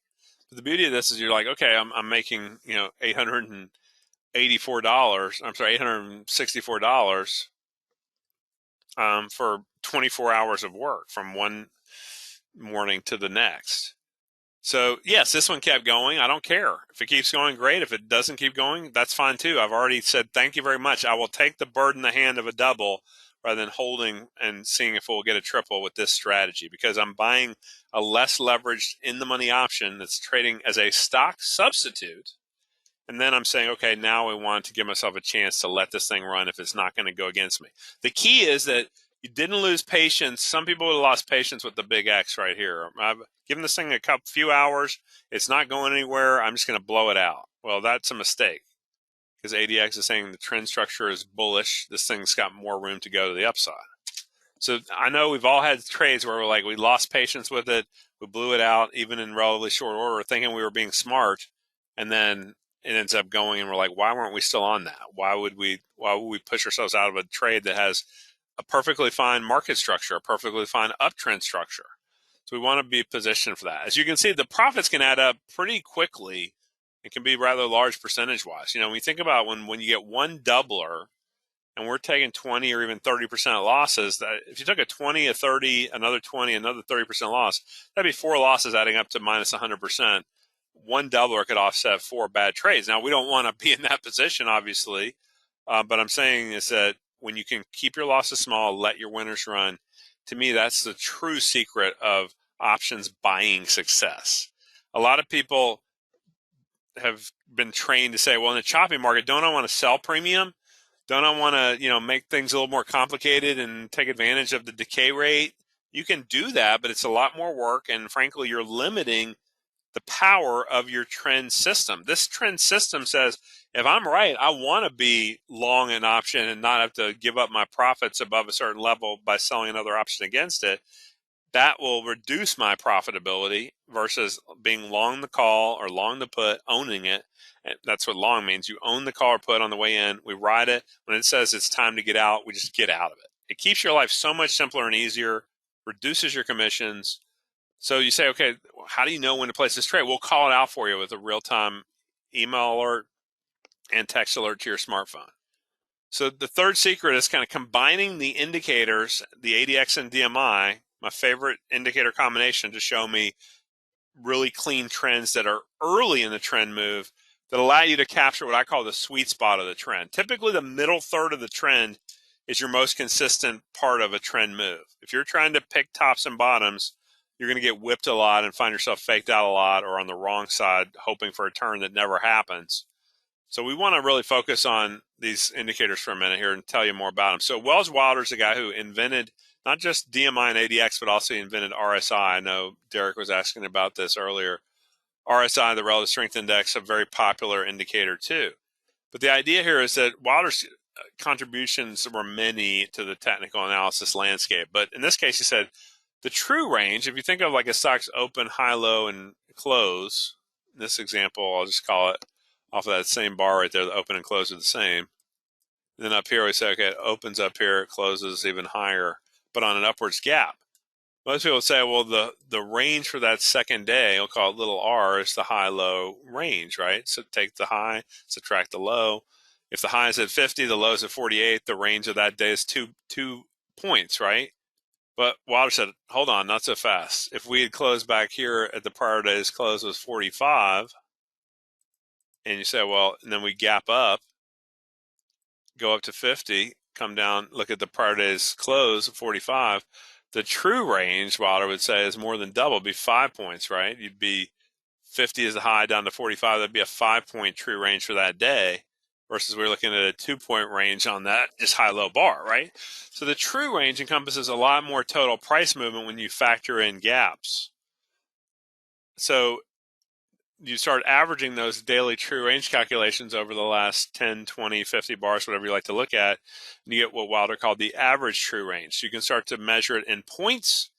But the beauty of this is you're like, okay, I'm making, $864. I'm sorry, $864 for 24 hours of work from one morning to the next. So yes, this one kept going. I don't care. If it keeps going, great. If it doesn't keep going, that's fine too. I've already said, thank you very much. I will take the bird in the hand of a double rather than holding and seeing if we'll get a triple with this strategy, because I'm buying a less leveraged in the money option that's trading as a stock substitute. And then I'm saying, okay, now I want to give myself a chance to let this thing run if it's not going to go against me. The key is that you didn't lose patience. Some people would have lost patience with the big X right here. I've given this thing a few hours. It's not going anywhere. I'm just going to blow it out. Well, that's a mistake, because ADX is saying the trend structure is bullish. This thing's got more room to go to the upside. So I know we've all had trades where we're like, we lost patience with it. We blew it out even in relatively short order, thinking we were being smart. And then it ends up going and we're like, why weren't we still on that? Why would we push ourselves out of a trade that has a perfectly fine market structure, a perfectly fine uptrend structure? So we want to be positioned for that. As you can see, the profits can add up pretty quickly It can be rather large percentage-wise. When you think about when you get one doubler, and we're taking 20 or even 30% of losses, that if you took a 20, a 30, another 20, another 30% loss, that'd be 4 losses adding up to minus 100%. One doubler could offset 4 bad trades. Now, we don't want to be in that position, obviously, but I'm saying is that when you can keep your losses small, let your winners run, to me, that's the true secret of options buying success. A lot of people have been trained to say, well, in the choppy market, don't I want to sell premium? Don't I want to, make things a little more complicated and take advantage of the decay rate? You can do that, but it's a lot more work. And frankly, you're limiting the power of your trend system. This trend system says, if I'm right, I want to be long an option and not have to give up my profits above a certain level by selling another option against it. That will reduce my profitability versus being long the call or long the put, owning it. And that's what long means. You own the call or put on the way in. We ride it. When it says it's time to get out, we just get out of it. It keeps your life so much simpler and easier, reduces your commissions. So you say, okay, how do you know when to place this trade? We'll call it out for you with a real-time email alert and text alert to your smartphone. So the third secret is kind of combining the indicators, the ADX and DMI, my favorite indicator combination, to show me really clean trends that are early in the trend move that allow you to capture what I call the sweet spot of the trend. Typically, the middle third of the trend is your most consistent part of a trend move. If you're trying to pick tops and bottoms, you're going to get whipped a lot and find yourself faked out a lot or on the wrong side, hoping for a turn that never happens. So we want to really focus on these indicators for a minute here and tell you more about them. So Wells Wilder is a guy who invented not just DMI and ADX, but also invented RSI. I know Derek was asking about this earlier. RSI, the Relative Strength Index, a very popular indicator too. But the idea here is that Wilder's contributions were many to the technical analysis landscape. But in this case, he said the true range, if you think of like a stock's open, high, low, and close, in this example, I'll just call it off of that same bar right there, the open and close are the same. And then up here, we say, okay, it opens up here, it closes even higher, but on an upwards gap. Most people say, well, the range for that second day, we'll call it little r, is the high-low range, right? So take the high, subtract the low. If the high is at 50, the low is at 48, the range of that day is two points, right? But Wilder said, hold on, not so fast. If we had closed back here at the prior day's close was 45, and you say, well, and then we gap up, go up to 50, come down, look at the prior day's close, 45. The true range, Wilder would say, is more than double. It'd be 5 points, right? You'd be 50 is the high down to 45. That'd be a 5-point true range for that day versus we're looking at a 2-point range on that just high-low bar, right? So the true range encompasses a lot more total price movement when you factor in gaps. So you start averaging those daily true range calculations over the last 10, 20, 50 bars, whatever you like to look at, and you get what Wilder called the average true range. So you can start to measure it in points.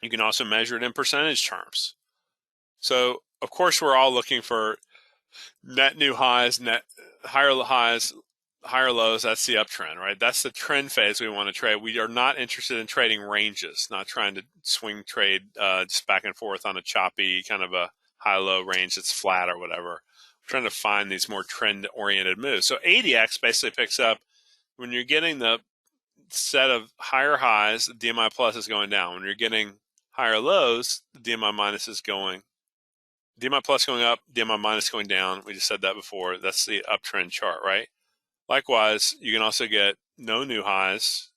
You can also measure it in percentage terms. So, of course, we're all looking for net new highs, higher lows. That's the uptrend, right? That's the trend phase we want to trade. We are not interested in trading ranges, not trying to swing trade just back and forth on a choppy kind of a high-low range that's flat or whatever. We're trying to find these more trend-oriented moves. So ADX basically picks up when you're getting the set of higher highs, the DMI plus is going down. When you're getting higher lows, the DMI minus is going. DMI plus going up, DMI minus going down. We just said that before. That's the uptrend chart, right? Likewise, you can also get no new highs,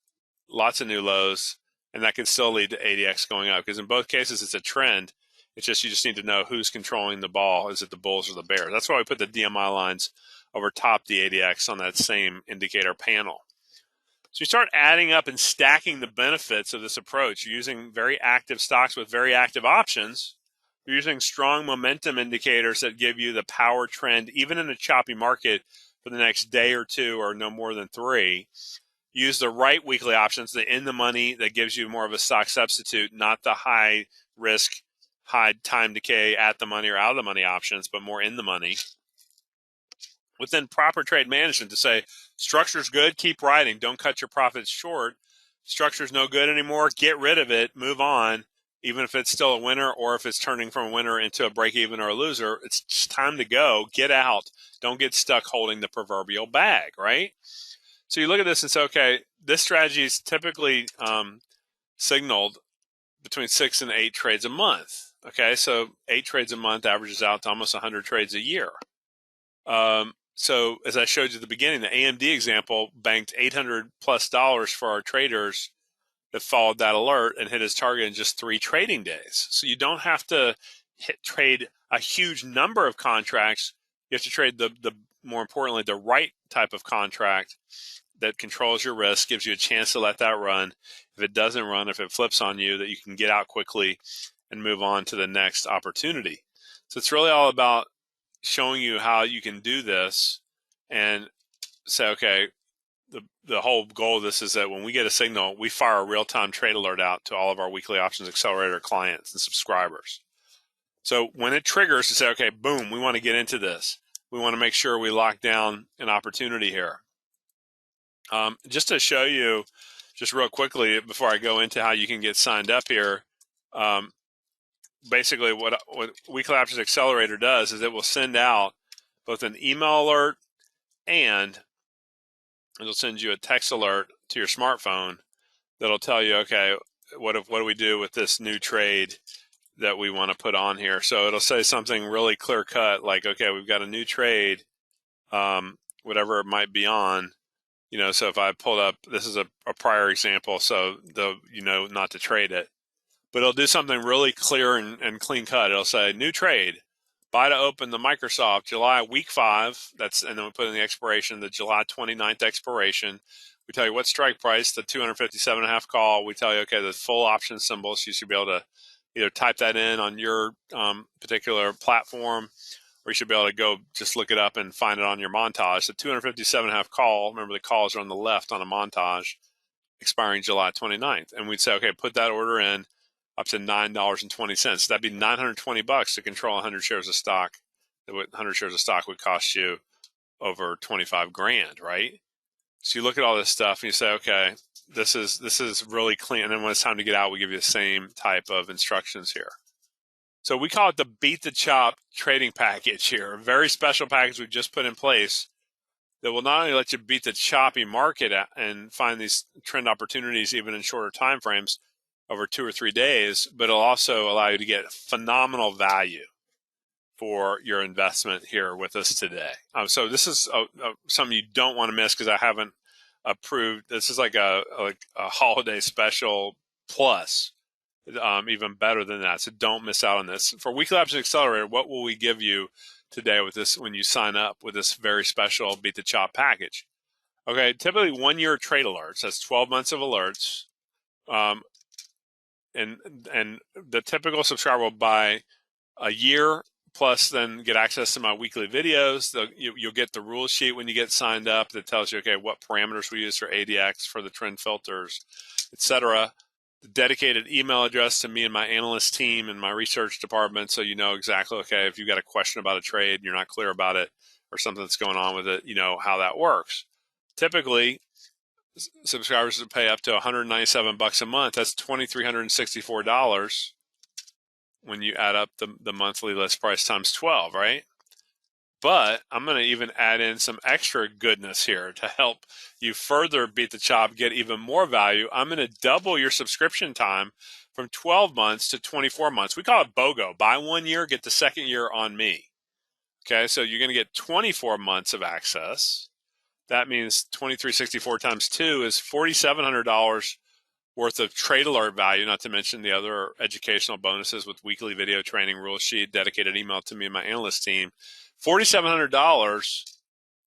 lots of new lows, and that can still lead to ADX going up because in both cases it's a trend. It's just you just need to know who's controlling the ball. Is it the bulls or the bears? That's why we put the DMI lines over top the ADX on that same indicator panel. So you start adding up and stacking the benefits of this approach. You're using very active stocks with very active options. You're using strong momentum indicators that give you the power trend, even in a choppy market, for the next day or two or no more than 3. Use the right weekly options, the in the money that gives you more of a stock substitute, not the high risk, high time decay at the money or out of the money options, but more in the money. Within proper trade management to say, structure's good, keep riding, don't cut your profits short. Structure's no good anymore, get rid of it, move on. even if it's still a winner or if it's turning from a winner into a break even or a loser. It's just time to go. Get out. Don't get stuck holding the proverbial bag, right? So you look at this and say, okay, this strategy is typically signaled between 6 and 8 trades a month. Okay, so 8 trades a month averages out to almost 100 trades a year. So as I showed you at the beginning, the AMD example banked $800+ for our traders that followed that alert and hit his target in just 3 trading days. So you don't have to trade a huge number of contracts. You have to trade the more importantly, the right type of contract that controls your risk, gives you a chance to let that run. If it doesn't run, if it flips on you, that you can get out quickly and move on to the next opportunity. So it's really all about showing you how you can do this and say, okay, the whole goal of this is that when we get a signal, we fire a real-time trade alert out to all of our weekly options accelerator clients and subscribers. So when it triggers to say, okay, boom, we want to get into this. We want to make sure we lock down an opportunity here. Just to show you, just real quickly, before I go into how you can get signed up here, basically what Weekly Options Accelerator does is it will send out both an email alert and it'll send you a text alert to your smartphone that'll tell you, okay, what do we do with this new trade that we want to put on here? So it'll say something really clear cut, like, okay, we've got a new trade, whatever it might be on. So if I pulled up, this is a prior example, so not to trade it. But it'll do something really clear and clean cut. It'll say, new trade, buy to open the Microsoft July week 5. And then we put in the expiration, the July 29th expiration. We tell you what strike price, the 257.5 call. We tell you, okay, the full option symbols. You should be able to either type that in on your particular platform, or you should be able to go just look it up and find it on your montage. The 257.5 call, remember the calls are on the left on a montage, expiring July 29th. And we'd say, okay, put that order in up to $9.20. That'd be $920 to control 100 shares of stock. 100 shares of stock would cost you over 25 grand, right? So you look at all this stuff and you say, okay, this is really clean. And then when it's time to get out, we give you the same type of instructions here. So we call it the Beat the Chop trading package here, a very special package we've just put in place that will not only let you beat the choppy market and find these trend opportunities even in shorter time frames over 2 or 3 days, but it'll also allow you to get phenomenal value for your investment here with us today. So this is something you don't want to miss because I haven't approved. This is like a holiday special plus. Even better than that. So don't miss out on this. For Weekly Options Accelerator, what will we give you today with this when you sign up with this very special Beat the Chop package? Okay, typically 1 year trade alerts. That's 12 months of alerts. And the typical subscriber will buy a year plus then get access to my weekly videos. You'll get the rule sheet when you get signed up that tells you, okay, what parameters we use for ADX, for the trend filters, etc. The dedicated email address to me and my analyst team and my research department, so you know exactly, okay, if you've got a question about a trade and you're not clear about it or something that's going on with it, you know how that works. Typically, subscribers will pay up to $197 a month. That's $2,364 when you add up the monthly list price times 12, right? But I'm going to even add in some extra goodness here to help you further beat the chop, get even more value. I'm going to double your subscription time from 12 months to 24 months. We call it BOGO. Buy 1 year, get the second year on me. Okay, so you're going to get 24 months of access. That means 2364 times 2 is $4,700 worth of trade alert value, not to mention the other educational bonuses with weekly video training, rule sheet, dedicated email to me and my analyst team. $4,700,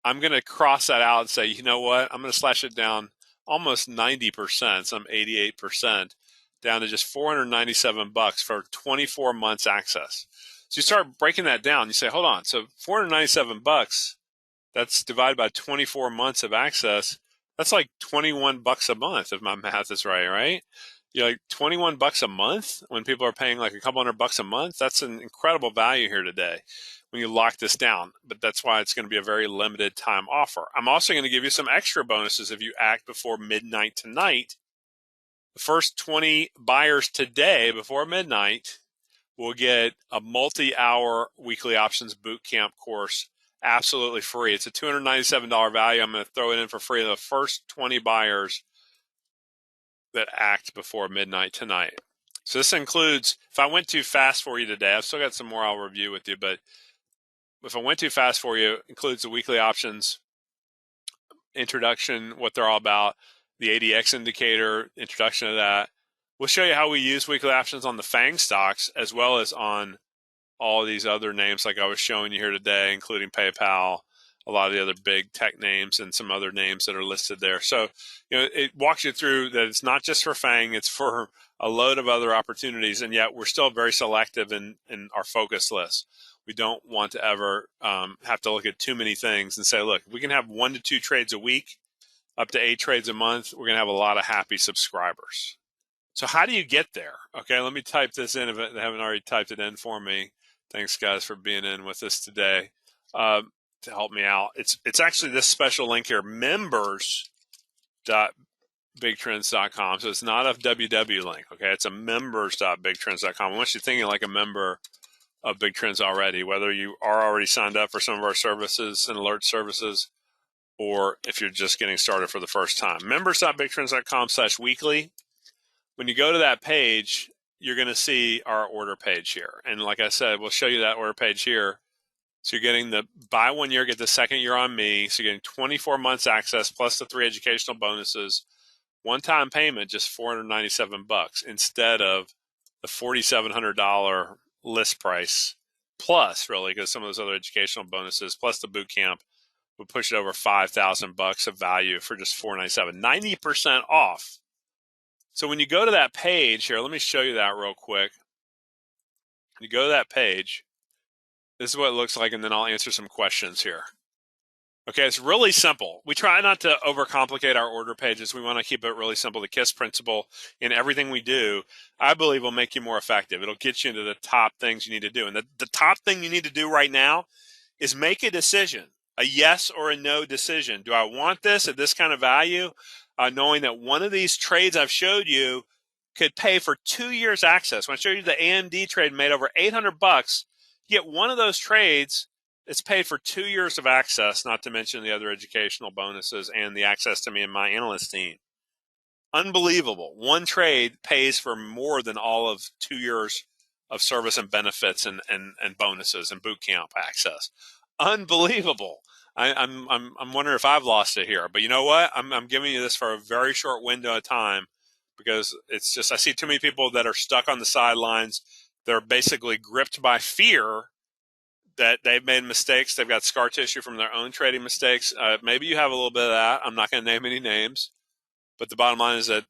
I'm going to cross that out and say, you know what? I'm going to slash it down almost 90%, some 88%, down to just $497 for 24 months access. So you start breaking that down. You say, hold on. So $497, that's divided by 24 months of access. That's like $21 a month, if my math is right? You're like $21 a month when people are paying like a couple $100 a month. That's an incredible value here today when you lock this down. But that's why it's going to be a very limited time offer. I'm also going to give you some extra bonuses if you act before midnight tonight The first 20 buyers today before midnight will get a multi-hour weekly options boot camp course absolutely free. It's a $297 value. I'm going to throw it in for free. The first 20 buyers that act before midnight tonight. So this includes, if I went too fast for you today, I've still got some more I'll review with you, but if I went too fast for you, it includes the weekly options introduction, what they're all about, the ADX indicator, introduction of that. We'll show you how we use weekly options on the FANG stocks as well as on all these other names like I was showing you here today, including PayPal, a lot of the other big tech names, and some other names that are listed there. So, it walks you through that it's not just for FANG, it's for a load of other opportunities, and yet we're still very selective in our focus list. We don't want to ever have to look at too many things and say, look, we can have 1 to 2 trades a week, up to 8 trades a month. We're going to have a lot of happy subscribers. So how do you get there? Okay, let me type this in if they haven't already typed it in for me. Thanks, guys, for being in with us today to help me out. It's actually this special link here, members.bigtrends.com. So it's not a www link, okay? It's a members.bigtrends.com. I want you thinking like a member of Big Trends already, whether you are already signed up for some of our services and alert services, or if you're just getting started for the first time. Members.bigtrends.com/weekly. When you go to that page, you're going to see our order page here. And like I said, we'll show you that order page here. So you're getting the buy 1 year, get the second year on me. So you're getting 24 months access plus the 3 educational bonuses. One-time payment, just $497 instead of the $4,700 list price plus, really, because some of those other educational bonuses plus the boot camp would push it over $5,000 of value for just $497, 90% off. So when you go to that page here, let me show you that real quick. You go to that page, this is what it looks like, and then I'll answer some questions here. Okay, it's really simple. We try not to overcomplicate our order pages. We want to keep it really simple. The KISS principle in everything we do, I believe, will make you more effective. It'll get you into the top things you need to do. And the top thing you need to do right now is make a decision, a yes or a no decision. Do I want this at this kind of value? Knowing that one of these trades I've showed you could pay for 2 years access. When I showed you the AMD trade made over $800, you get one of those trades. It's paid for 2 years of access, not to mention the other educational bonuses and the access to me and my analyst team. Unbelievable. One trade pays for more than all of 2 years of service and benefits and bonuses and boot camp access. Unbelievable. I'm wondering if I've lost it here. But you know what? I'm giving you this for a very short window of time because it's just I see too many people that are stuck on the sidelines. They're basically gripped by fear that they've made mistakes. They've got scar tissue from their own trading mistakes. Maybe you have a little bit of that. I'm not going to name any names. But the bottom line is that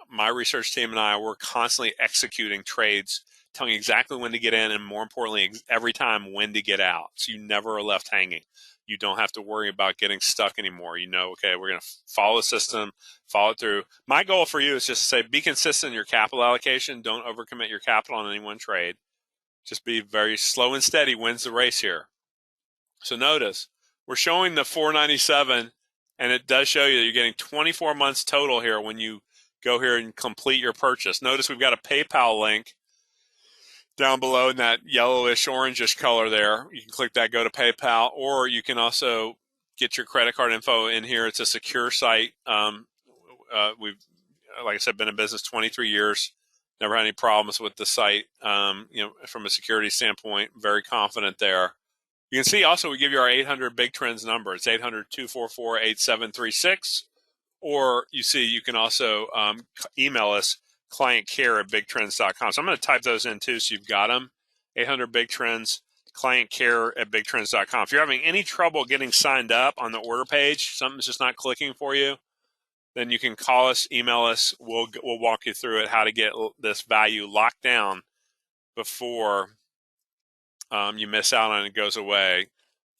my research team and I, we're constantly executing trades, telling you exactly when to get in and, more importantly, every time when to get out. So you never are left hanging. You don't have to worry about getting stuck anymore. You know, okay, we're going to follow the system, follow it through. My goal for you is just to say be consistent in your capital allocation. Don't overcommit your capital on any one trade. Just be very slow and steady wins the race here. So notice, we're showing the 497, and it does show you that you're getting 24 months total here when you go here and complete your purchase. Notice we've got a PayPal link down below in that yellowish, orangish color there. You can click that, go to PayPal, or you can also get your credit card info in here. It's a secure site. We've, like I said, been in business 23 years. Never had any problems with the site, from a security standpoint. Very confident there. You can see also we give you our 800 Big Trends number. It's 800-244-8736. Or you see you can also email us, clientcare@bigtrends.com. So I'm going to type those in too so you've got them. 800 Big Trends, clientcare@bigtrends.com. If you're having any trouble getting signed up on the order page, something's just not clicking for you, then you can call us, email us. We'll walk you through it, how to get this value locked down before you miss out on it and it goes away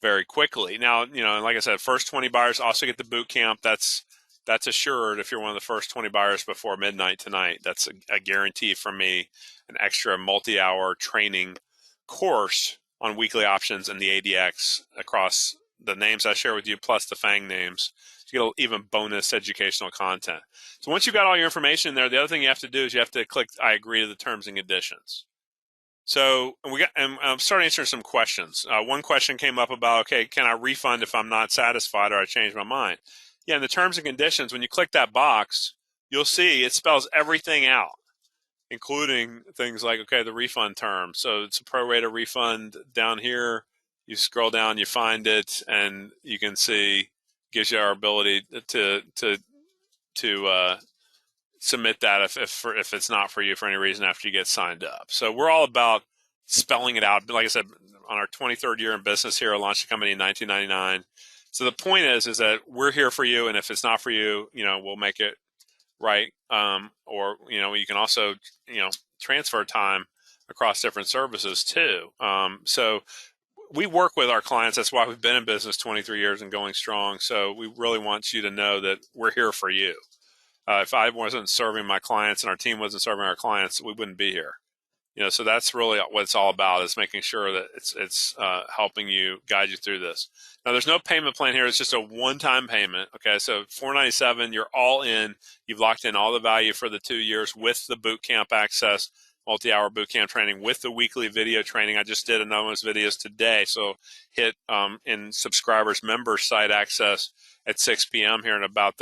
very quickly. Now, like I said, first 20 buyers also get the boot camp. That's assured if you're one of the first 20 buyers before midnight tonight. That's a guarantee from me, an extra multi-hour training course on weekly options and the ADX across the names I share with you plus the FANG names. You to get even bonus educational content. So once you've got all your information in there, the other thing you have to do is you have to click I agree to the terms and conditions. So and I'm starting answering some questions. One question came up about, okay, can I refund if I'm not satisfied or I change my mind? Yeah, in the terms and conditions, when you click that box, you'll see it spells everything out, including things like, okay, the refund term. So it's a pro-rata refund down here. You scroll down, you find it, and you can see, gives you our ability to submit that if it's not for you for any reason after you get signed up. So we're all about spelling it out. Like I said, on our 23rd year in business here, I launched the company in 1999. So the point is that we're here for you, and if it's not for you, we'll make it right. Or you can also transfer time across different services too. So we work with our clients. That's why we've been in business 23 years and going strong. So we really want you to know that we're here for you. If I wasn't serving my clients and our team wasn't serving our clients, we wouldn't be here. So that's really what it's all about, is making sure that it's helping you, guide you through this. Now, there's no payment plan here. It's just a one-time payment. Okay, so $497, you're all in. You've locked in all the value for the 2 years with the boot camp access, multi-hour boot camp training, with the weekly video training. I just did another one's videos today, so hit in subscribers member site access at 6 p.m. here in about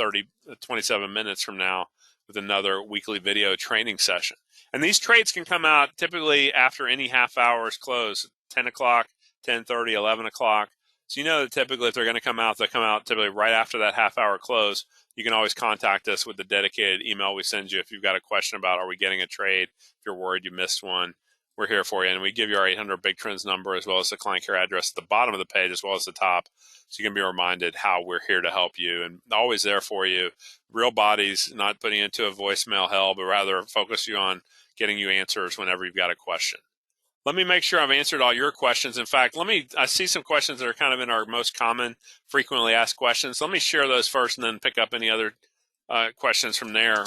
27 minutes from now with another weekly video training session. And these trades can come out typically after any half hour is closed, 10 o'clock, 10:30, 11 o'clock. So that typically if they're going to come out, they come out typically right after that half hour close. You can always contact us with the dedicated email we send you if you've got a question about, are we getting a trade? If you're worried you missed one, we're here for you. And we give you our 800 Big Trends number as well as the client care address at the bottom of the page as well as the top. So you can be reminded how we're here to help you and always there for you. Real bodies, not putting you into a voicemail hell, but rather focus you on getting you answers whenever you've got a question. Let me make sure I've answered all your questions. In fact, I see some questions that are kind of in our most common, frequently asked questions. Let me share those first and then pick up any other questions from there.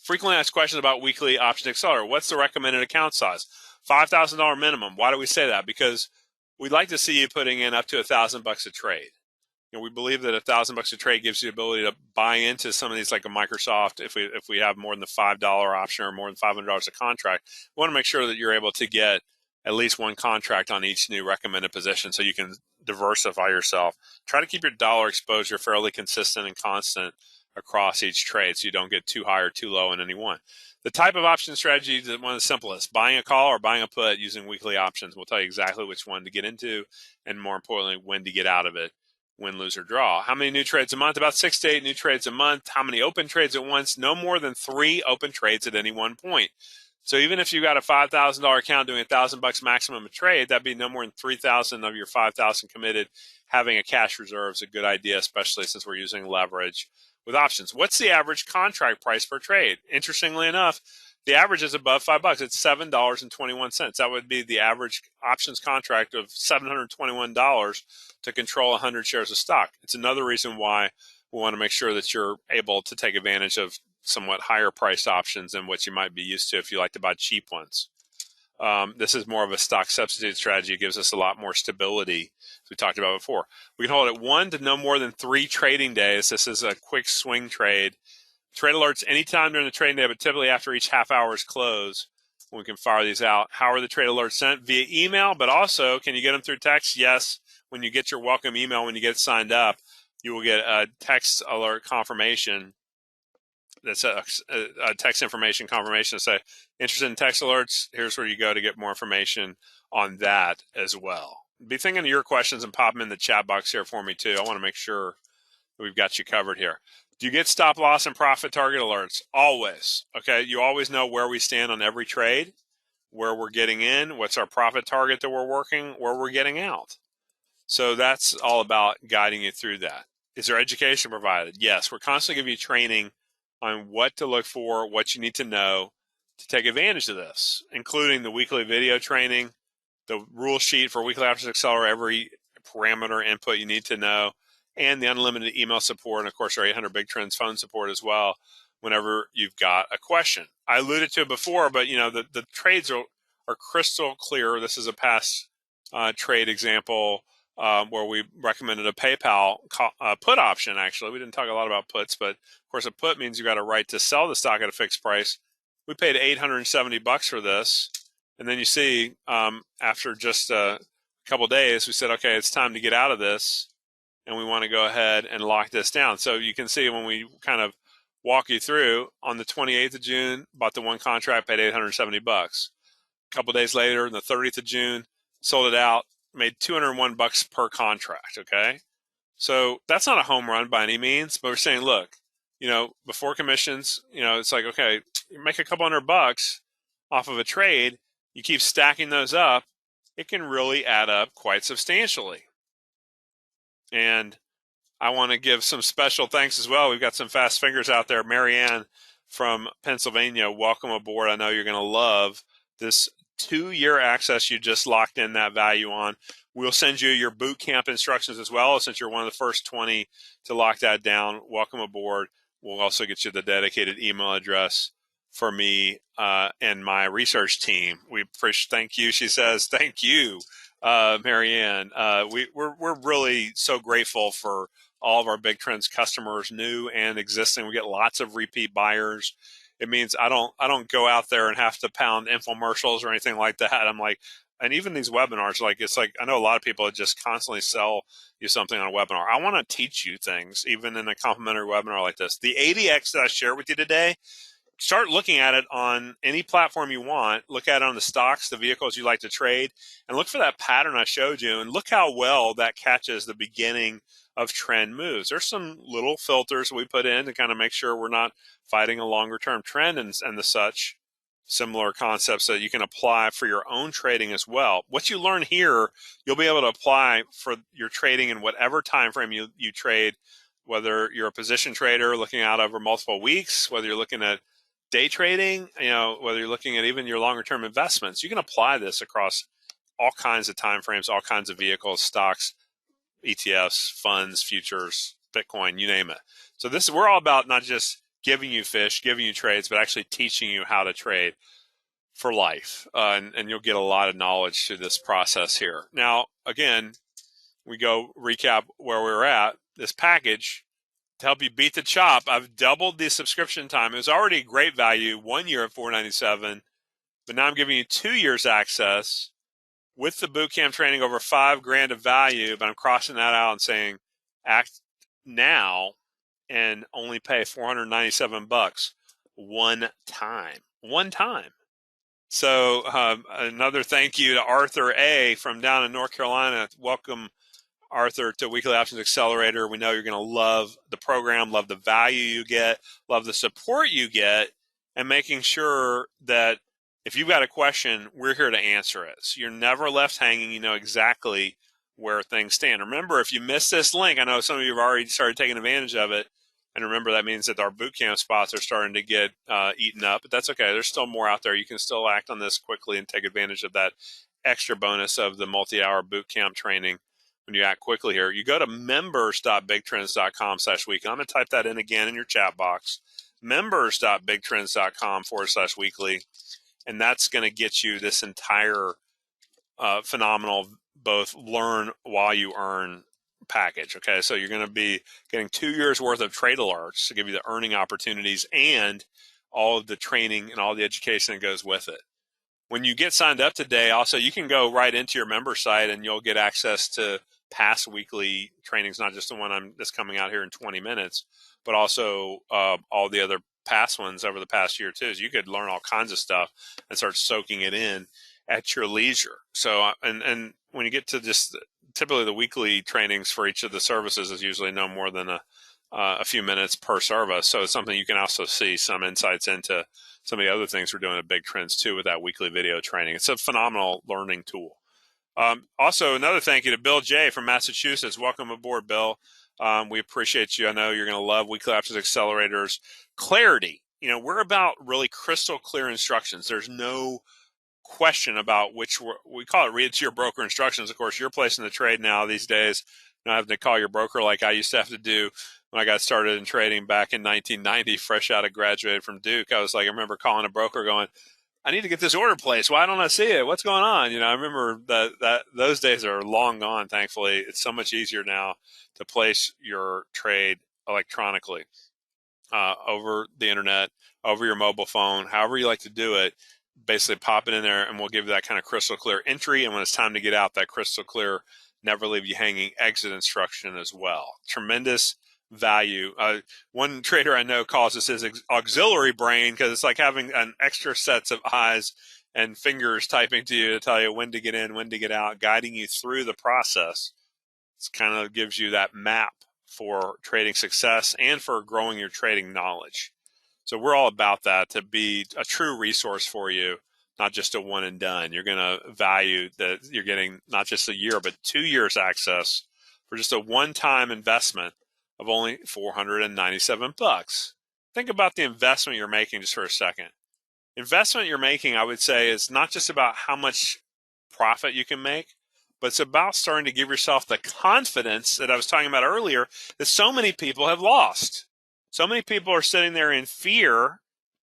Frequently asked questions about weekly option accelerator. What's the recommended account size? $5,000 minimum. Why do we say that? Because we'd like to see you putting in up to $1,000 a trade. We believe that $1,000 a trade gives you the ability to buy into some of these, like a Microsoft. If we have more than the $5 option or more than $500 a contract, we want to make sure that you're able to get at least one contract on each new recommended position so you can diversify yourself. Try to keep your dollar exposure fairly consistent and constant across each trade so you don't get too high or too low in any one. The type of option strategy is one of the simplest. Buying a call or buying a put using weekly options. We'll tell you exactly which one to get into and, more importantly, when to get out of it. Win, lose, or draw. How many new trades a month? About 6 to 8 new trades a month. How many open trades at once? No more than 3 open trades at any one point. So even if you got a $5,000 account doing $1,000 maximum a trade, that'd be no more than 3,000 of your 5,000 committed. Having a cash reserve is a good idea, especially since we're using leverage with options. What's the average contract price per trade? Interestingly enough, the average is above $5. It's $7.21. That would be the average options contract of $721 to control 100 shares of stock. It's another reason why we want to make sure that you're able to take advantage of somewhat higher priced options than what you might be used to if you like to buy cheap ones. This is more of a stock substitute strategy. It gives us a lot more stability, as we talked about before. We can hold it 1 to no more than 3 trading days. This is a quick swing trade. Trade alerts anytime during the trading day, but typically after each half hour's close, when we can fire these out. How are the trade alerts sent? Via email, but also, can you get them through text? Yes. When you get your welcome email, when you get signed up, you will get a text alert confirmation. That's a text information confirmation to say, interested in text alerts, here's where you go to get more information on that as well. Be thinking of your questions and pop them in the chat box here for me too. I want to make sure that we've got you covered here. Do you get stop loss and profit target alerts? Always. Okay, you always know where we stand on every trade, where we're getting in, what's our profit target that we're working, where we're getting out. So that's all about guiding you through that. Is there education provided? Yes, we're constantly giving you training on what to look for, what you need to know to take advantage of this, including the weekly video training, the rule sheet for Weekly Options Accelerator, every parameter input you need to know, and the unlimited email support, and of course our 800 Big Trends phone support as well whenever you've got a question. I alluded to it before, but the trades are crystal clear. This is a past trade example where we recommended a PayPal put option. Actually, we didn't talk a lot about puts, but of course, a put means you got a right to sell the stock at a fixed price. We paid $870 for this, and then you see after just a couple of days, we said, okay, it's time to get out of this, and we want to go ahead and lock this down. So you can see when we kind of walk you through on the 28th of June, bought the one contract, paid $870. A couple of days later, on the 30th of June, sold it out, made $201 per contract. Okay. So that's not a home run by any means, but we're saying, look, before commissions, it's like, okay, you make a couple $100 off of a trade, you keep stacking those up, it can really add up quite substantially. And I want to give some special thanks as well. We've got some fast fingers out there. Marianne from Pennsylvania, welcome aboard. I know you're going to love this 2-year access you just locked in that value on. We'll send you your boot camp instructions as well, since you're one of the first 20 to lock that down. Welcome aboard. We'll also get you the dedicated email address for me and my research team. We appreciate. Thank you. She says, thank you, Marianne. We're really so grateful for all of our Big Trends customers, new and existing. We get lots of repeat buyers. It means I don't go out there and have to pound infomercials or anything like that. I'm like, and even these webinars, it's like I know a lot of people that just constantly sell you something on a webinar. I want to teach you things, even in a complimentary webinar like this. The 80X that I shared with you today, start looking at it on any platform you want. Look at it on the stocks, the vehicles you like to trade, and look for that pattern I showed you, and look how well that catches the beginning of trend moves. There's some little filters we put in to kind of make sure we're not fighting a longer term trend and the such. Similar concepts that you can apply for your own trading as well. What you learn here, you'll be able to apply for your trading in whatever time frame you trade, whether you're a position trader looking out over multiple weeks, whether you're looking at day trading, whether you're looking at even your longer term investments. You can apply this across all kinds of time frames, all kinds of vehicles, stocks, ETFs, funds, futures, Bitcoin, you name it. So we're all about not just giving you fish, giving you trades, but actually teaching you how to trade for life. And you'll get a lot of knowledge through this process here. Now, again, we go recap where we were at. This package, to help you beat the chop, I've doubled the subscription time. It was already a great value, 1 year at $497, but now I'm giving you 2 years access with the bootcamp training over $5,000 of value, but I'm crossing that out and saying act now and only pay $497 one time. So another thank you to Arthur A. from down in North Carolina. Welcome, Arthur, to Weekly Options Accelerator. We know you're going to love the program, love the value you get, love the support you get, and making sure that if you've got a question, we're here to answer it. So you're never left hanging. You know exactly where things stand. Remember, if you miss this link, I know some of you have already started taking advantage of it. And remember, that means that our bootcamp spots are starting to get eaten up. But that's okay. There's still more out there. You can still act on this quickly and take advantage of that extra bonus of the multi-hour bootcamp training when you act quickly here. You go to members.bigtrends.com/weekly. I'm going to type that in again in your chat box. members.bigtrends.com/weekly. And that's going to get you this entire phenomenal both learn while you earn package. Okay, so you're going to be getting 2 years worth of trade alerts to give you the earning opportunities and all of the training and all the education that goes with it. When you get signed up today, also you can go right into your member site and you'll get access to past weekly trainings, not just the one that's coming out here in 20 minutes, but also all the other past ones over the past year too. So you could learn all kinds of stuff and start soaking it in at your leisure. So and when you get to just typically the weekly trainings for each of the services is usually no more than a few minutes per service. So it's something you can also see some insights into some of the other things we're doing at Big Trends too with that weekly video training. It's a phenomenal learning tool. Also, another thank you to Bill J. from Massachusetts. Welcome aboard, Bill. We appreciate you. I know you're going to love Weekly Options Accelerators. Clarity. We're about really crystal clear instructions. There's no question about which we call it read to your broker instructions. Of course, you're placing the trade now these days. Not having to call your broker like I used to have to do when I got started in trading back in 1990, fresh out of graduated from Duke. I remember calling a broker going, I need to get this order placed. Why don't I see it? What's going on? I remember that those days are long gone. Thankfully, it's so much easier now to place your trade electronically, over the internet, over your mobile phone, however you like to do it. Basically, pop it in there, and we'll give you that kind of crystal clear entry. And when it's time to get out, that crystal clear, never leave you hanging exit instruction as well. Tremendous value. One trader I know calls this his auxiliary brain, because it's like having an extra sets of eyes and fingers typing to you to tell you when to get in, when to get out, guiding you through the process. It kind of gives you that map for trading success and for growing your trading knowledge. So we're all about that, to be a true resource for you, not just a one and done. You're going to value that you're getting not just a year, but 2 years access for just a one-time investment of only $497. Think about the investment you're making just for a second. Investment you're making, I would say, is not just about how much profit you can make, but it's about starting to give yourself the confidence that I was talking about earlier that so many people have lost. So many people are sitting there in fear,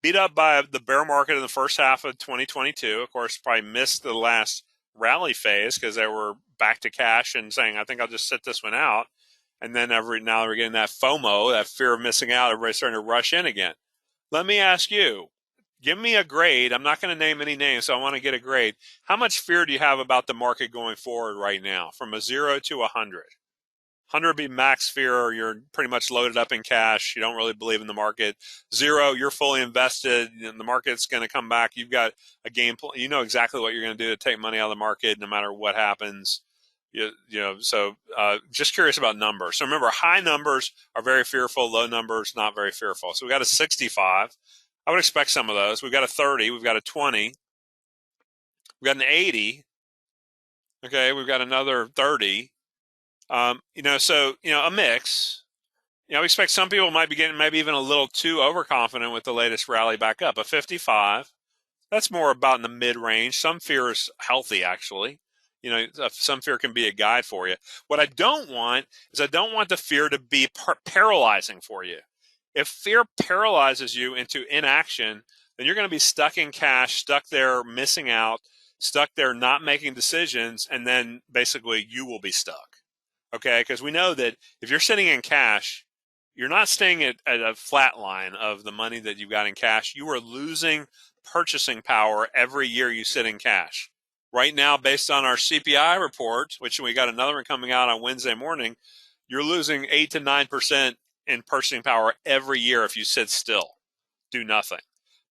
beat up by the bear market in the first half of 2022. Of course, probably missed the last rally phase because they were back to cash and saying, I think I'll just sit this one out. And then now we're getting that FOMO, that fear of missing out. Everybody's starting to rush in again. Let me ask you, give me a grade. I'm not going to name any names, so I want to get a grade. How much fear do you have about the market going forward right now, from a 0 to 100? 100 would be max fear. You're pretty much loaded up in cash. You don't really believe in the market. 0, you're fully invested. The market's going to come back. You've got a game plan. You know exactly what you're going to do to take money out of the market no matter what happens. So just curious about numbers. So remember, high numbers are very fearful. Low numbers, not very fearful. So we got a 65. I would expect some of those. We've got a 30. We've got a 20. We've got an 80. Okay, we've got another 30. A mix. We expect some people might be getting maybe even a little too overconfident with the latest rally back up. A 55. That's more about in the mid-range. Some fear is healthy, actually. Some fear can be a guide for you. What I don't want is I don't want the fear to be paralyzing for you. If fear paralyzes you into inaction, then you're going to be stuck in cash, stuck there missing out, stuck there not making decisions, and then basically you will be stuck. Okay? Because we know that if you're sitting in cash, you're not staying at a flat line of the money that you've got in cash. You are losing purchasing power every year you sit in cash. Right now, based on our CPI report, which we got another one coming out on Wednesday morning, you're losing 8 to 9% in purchasing power every year if you sit still. Do nothing.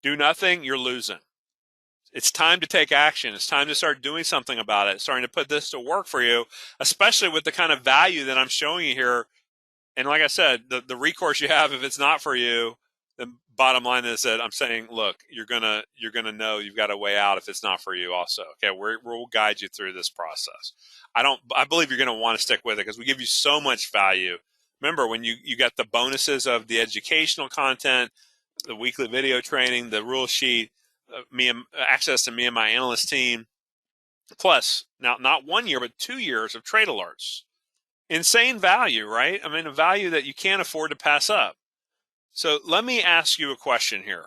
Do nothing, you're losing. It's time to take action. It's time to start doing something about it, starting to put this to work for you, especially with the kind of value that I'm showing you here. And like I said, the recourse you have, if it's not for you, the bottom line is that I'm saying, look, you're gonna know you've got a way out if it's not for you also. Okay, we'll guide you through this process. I believe you're gonna want to stick with it because we give you so much value. Remember, when you get the bonuses of the educational content, the weekly video training, the rule sheet, access to me and my analyst team, plus now not 1 year but 2 years of trade alerts. Insane value, right? I mean, a value that you can't afford to pass up. So let me ask you a question here.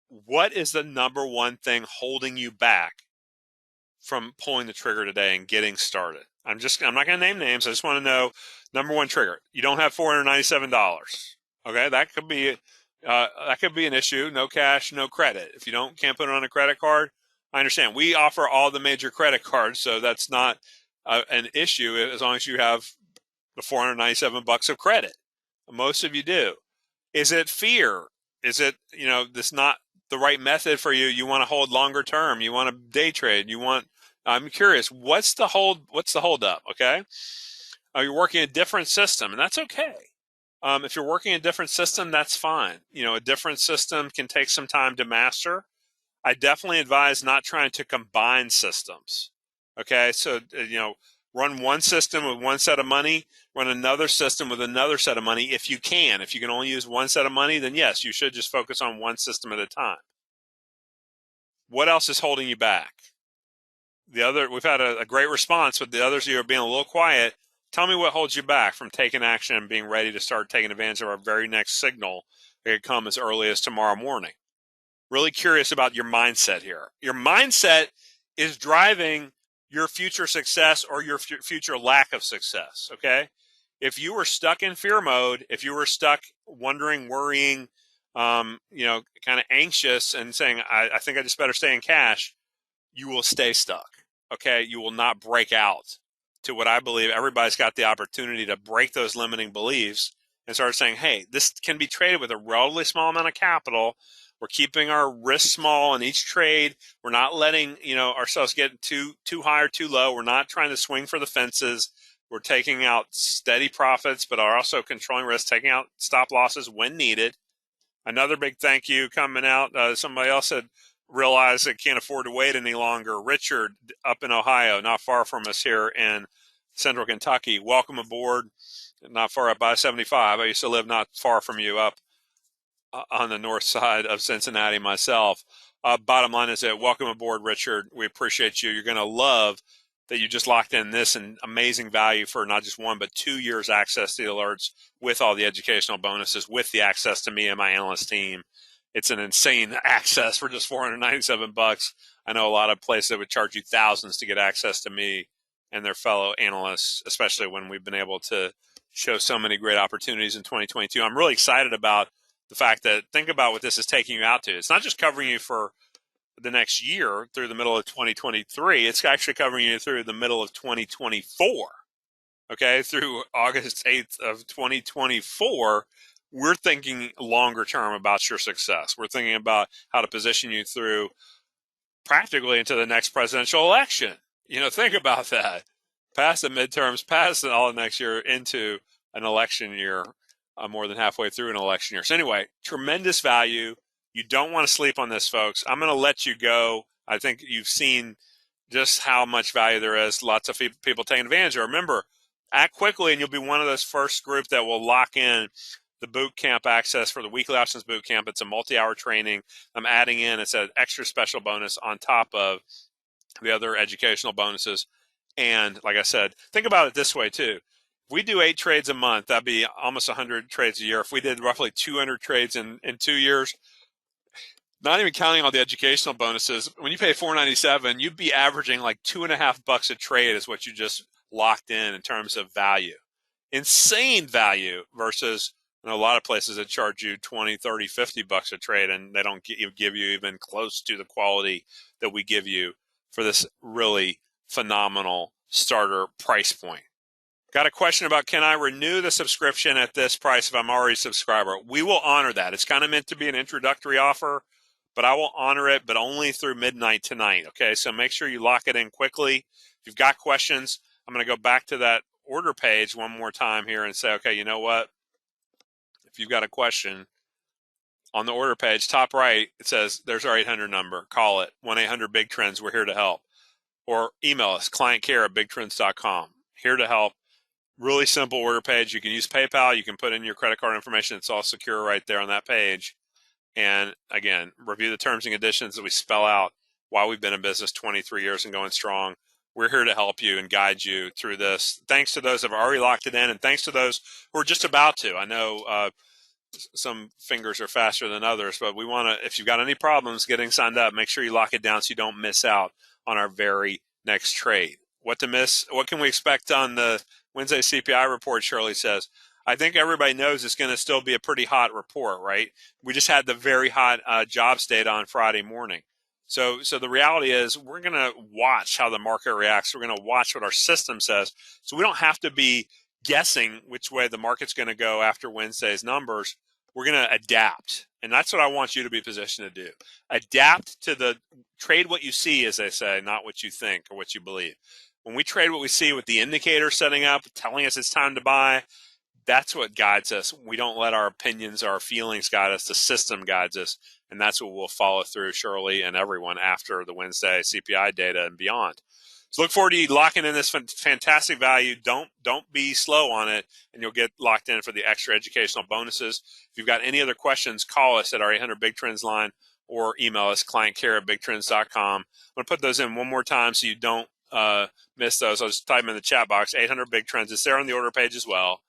What is the number one thing holding you back from pulling the trigger today and getting started? I'm not going to name names. I just want to know number one trigger. You don't have $497. Okay, that could be an issue. No cash, no credit. If you can't put it on a credit card, I understand. We offer all the major credit cards, so that's not an issue as long as you have the $497 of credit. Most of you do. Is it fear? Is it, this not the right method for you? You want to hold longer term. You want to day trade. I'm curious, what's the hold up? Okay. You're working a different system, and that's okay. If you're working a different system, that's fine. A different system can take some time to master. I definitely advise not trying to combine systems. Okay. So, run one system with one set of money, run another system with another set of money if you can. If you can only use one set of money, then yes, you should just focus on one system at a time. What else is holding you back? We've had a great response, but the others of you are being a little quiet. Tell me what holds you back from taking action and being ready to start taking advantage of our very next signal that could come as early as tomorrow morning. really curious about your mindset here. Your mindset is driving your future success or your future lack of success, okay? If you were stuck in fear mode, if you were stuck wondering, worrying, kind of anxious and saying, I think I just better stay in cash, you will stay stuck, okay? You will not break out to what I believe everybody's got the opportunity to break those limiting beliefs and start saying, hey, this can be traded with a relatively small amount of capital. We're keeping our risk small in each trade. We're not letting ourselves get too high or too low. We're not trying to swing for the fences. We're taking out steady profits, but are also controlling risk, taking out stop losses when needed. Another big thank you coming out. Somebody else had realized they can't afford to wait any longer. Richard up in Ohio, not far from us here in central Kentucky. Welcome aboard. Not far up by 75. I used to live not far from you up on the north side of Cincinnati myself. Bottom line is that welcome aboard, Richard. We appreciate you. You're going to love that you just locked in this and amazing value for not just 1, but 2 years access to the alerts with all the educational bonuses, with the access to me and my analyst team. It's an insane access for just $497. I know a lot of places that would charge you thousands to get access to me and their fellow analysts, especially when we've been able to show so many great opportunities in 2022. I'm really excited about the fact that, think about what this is taking you out to. It's not just covering you for the next year through the middle of 2023. It's actually covering you through the middle of 2024. Okay, through August 8th of 2024, we're thinking longer term about your success. We're thinking about how to position you through practically into the next presidential election. Think about that. Past the midterms, past all the next year, into an election year, more than halfway through an election year. So anyway, tremendous value. You don't want to sleep on this, folks. I'm going to let you go. I think you've seen just how much value there is. Lots of people taking advantage of it. Remember, act quickly and you'll be one of those first group that will lock in the boot camp access for the weekly options boot camp. It's a multi-hour training. I'm adding in, it's an extra special bonus on top of the other educational bonuses. And like I said, think about it this way too. If we do 8 trades a month, that'd be almost 100 trades a year. If we did roughly 200 trades in 2 years, not even counting all the educational bonuses, when you pay $497, you'd be averaging like $2.50 a trade is what you just locked in terms of value. Insane value versus a lot of places that charge you 20, 30, $50 a trade, and they don't give you even close to the quality that we give you for this really phenomenal starter price point. Got a question about, can I renew the subscription at this price if I'm already a subscriber? We will honor that. It's kind of meant to be an introductory offer, but I will honor it, but only through midnight tonight. Okay, so make sure you lock it in quickly. If you've got questions, I'm going to go back to that order page one more time here and say, okay, you know what? If you've got a question on the order page, top right, it says there's our 800 number. Call it 1-800-BIG-TRENDS. We're here to help. Or email us, clientcare@bigtrends.com. Here to help. Really simple order page. You can use PayPal. You can put in your credit card information. It's all secure right there on that page. And again, review the terms and conditions that we spell out why we've been in business 23 years and going strong. We're here to help you and guide you through this. Thanks to those that have already locked it in, and thanks to those who are just about to. I know some fingers are faster than others, but we want to, if you've got any problems getting signed up, make sure you lock it down so you don't miss out on our very next trade. What to miss? What can we expect on the Wednesday CPI report? Shirley says, I think everybody knows it's going to still be a pretty hot report, right? We just had the very hot jobs data on Friday morning. So the reality is we're going to watch how the market reacts. We're going to watch what our system says. So we don't have to be guessing which way the market's going to go after Wednesday's numbers. We're going to adapt. And that's what I want you to be positioned to do. Adapt to the trade what you see, as they say, not what you think or what you believe. When we trade what we see with the indicator setting up, telling us it's time to buy, that's what guides us. We don't let our opinions, our feelings guide us. The system guides us. And that's what we'll follow through, Shirley and everyone, after the Wednesday CPI data and beyond. So look forward to you locking in this fantastic value. Don't be slow on it, and you'll get locked in for the extra educational bonuses. If you've got any other questions, call us at our 800 Big Trends line or email us, clientcare@bigtrends.com. I'm going to put those in one more time so you don't miss those. I'll just type them in the chat box, 800 Big Trends. It's there on the order page as well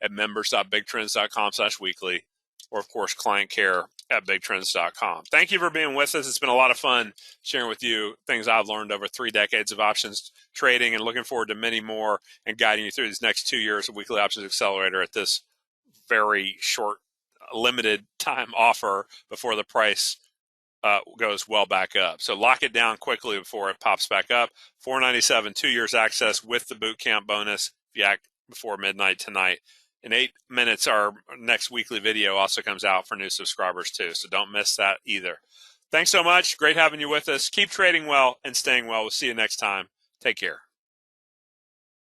at members.bigtrends.com/weekly, or of course, clientcare at bigtrends.com. Thank you for being with us. It's been a lot of fun sharing with you things I've learned over 3 decades of options trading, and looking forward to many more and guiding you through these next 2 years of Weekly Options Accelerator at this very short, limited time offer before the price goes well back up. So lock it down quickly before it pops back up. $497, 2 years access with the boot camp bonus if you act before midnight tonight. In 8 minutes, our next weekly video also comes out for new subscribers too, so don't miss that either. Thanks so much. Great having you with us. Keep trading well and staying well. We'll see you next time. Take care.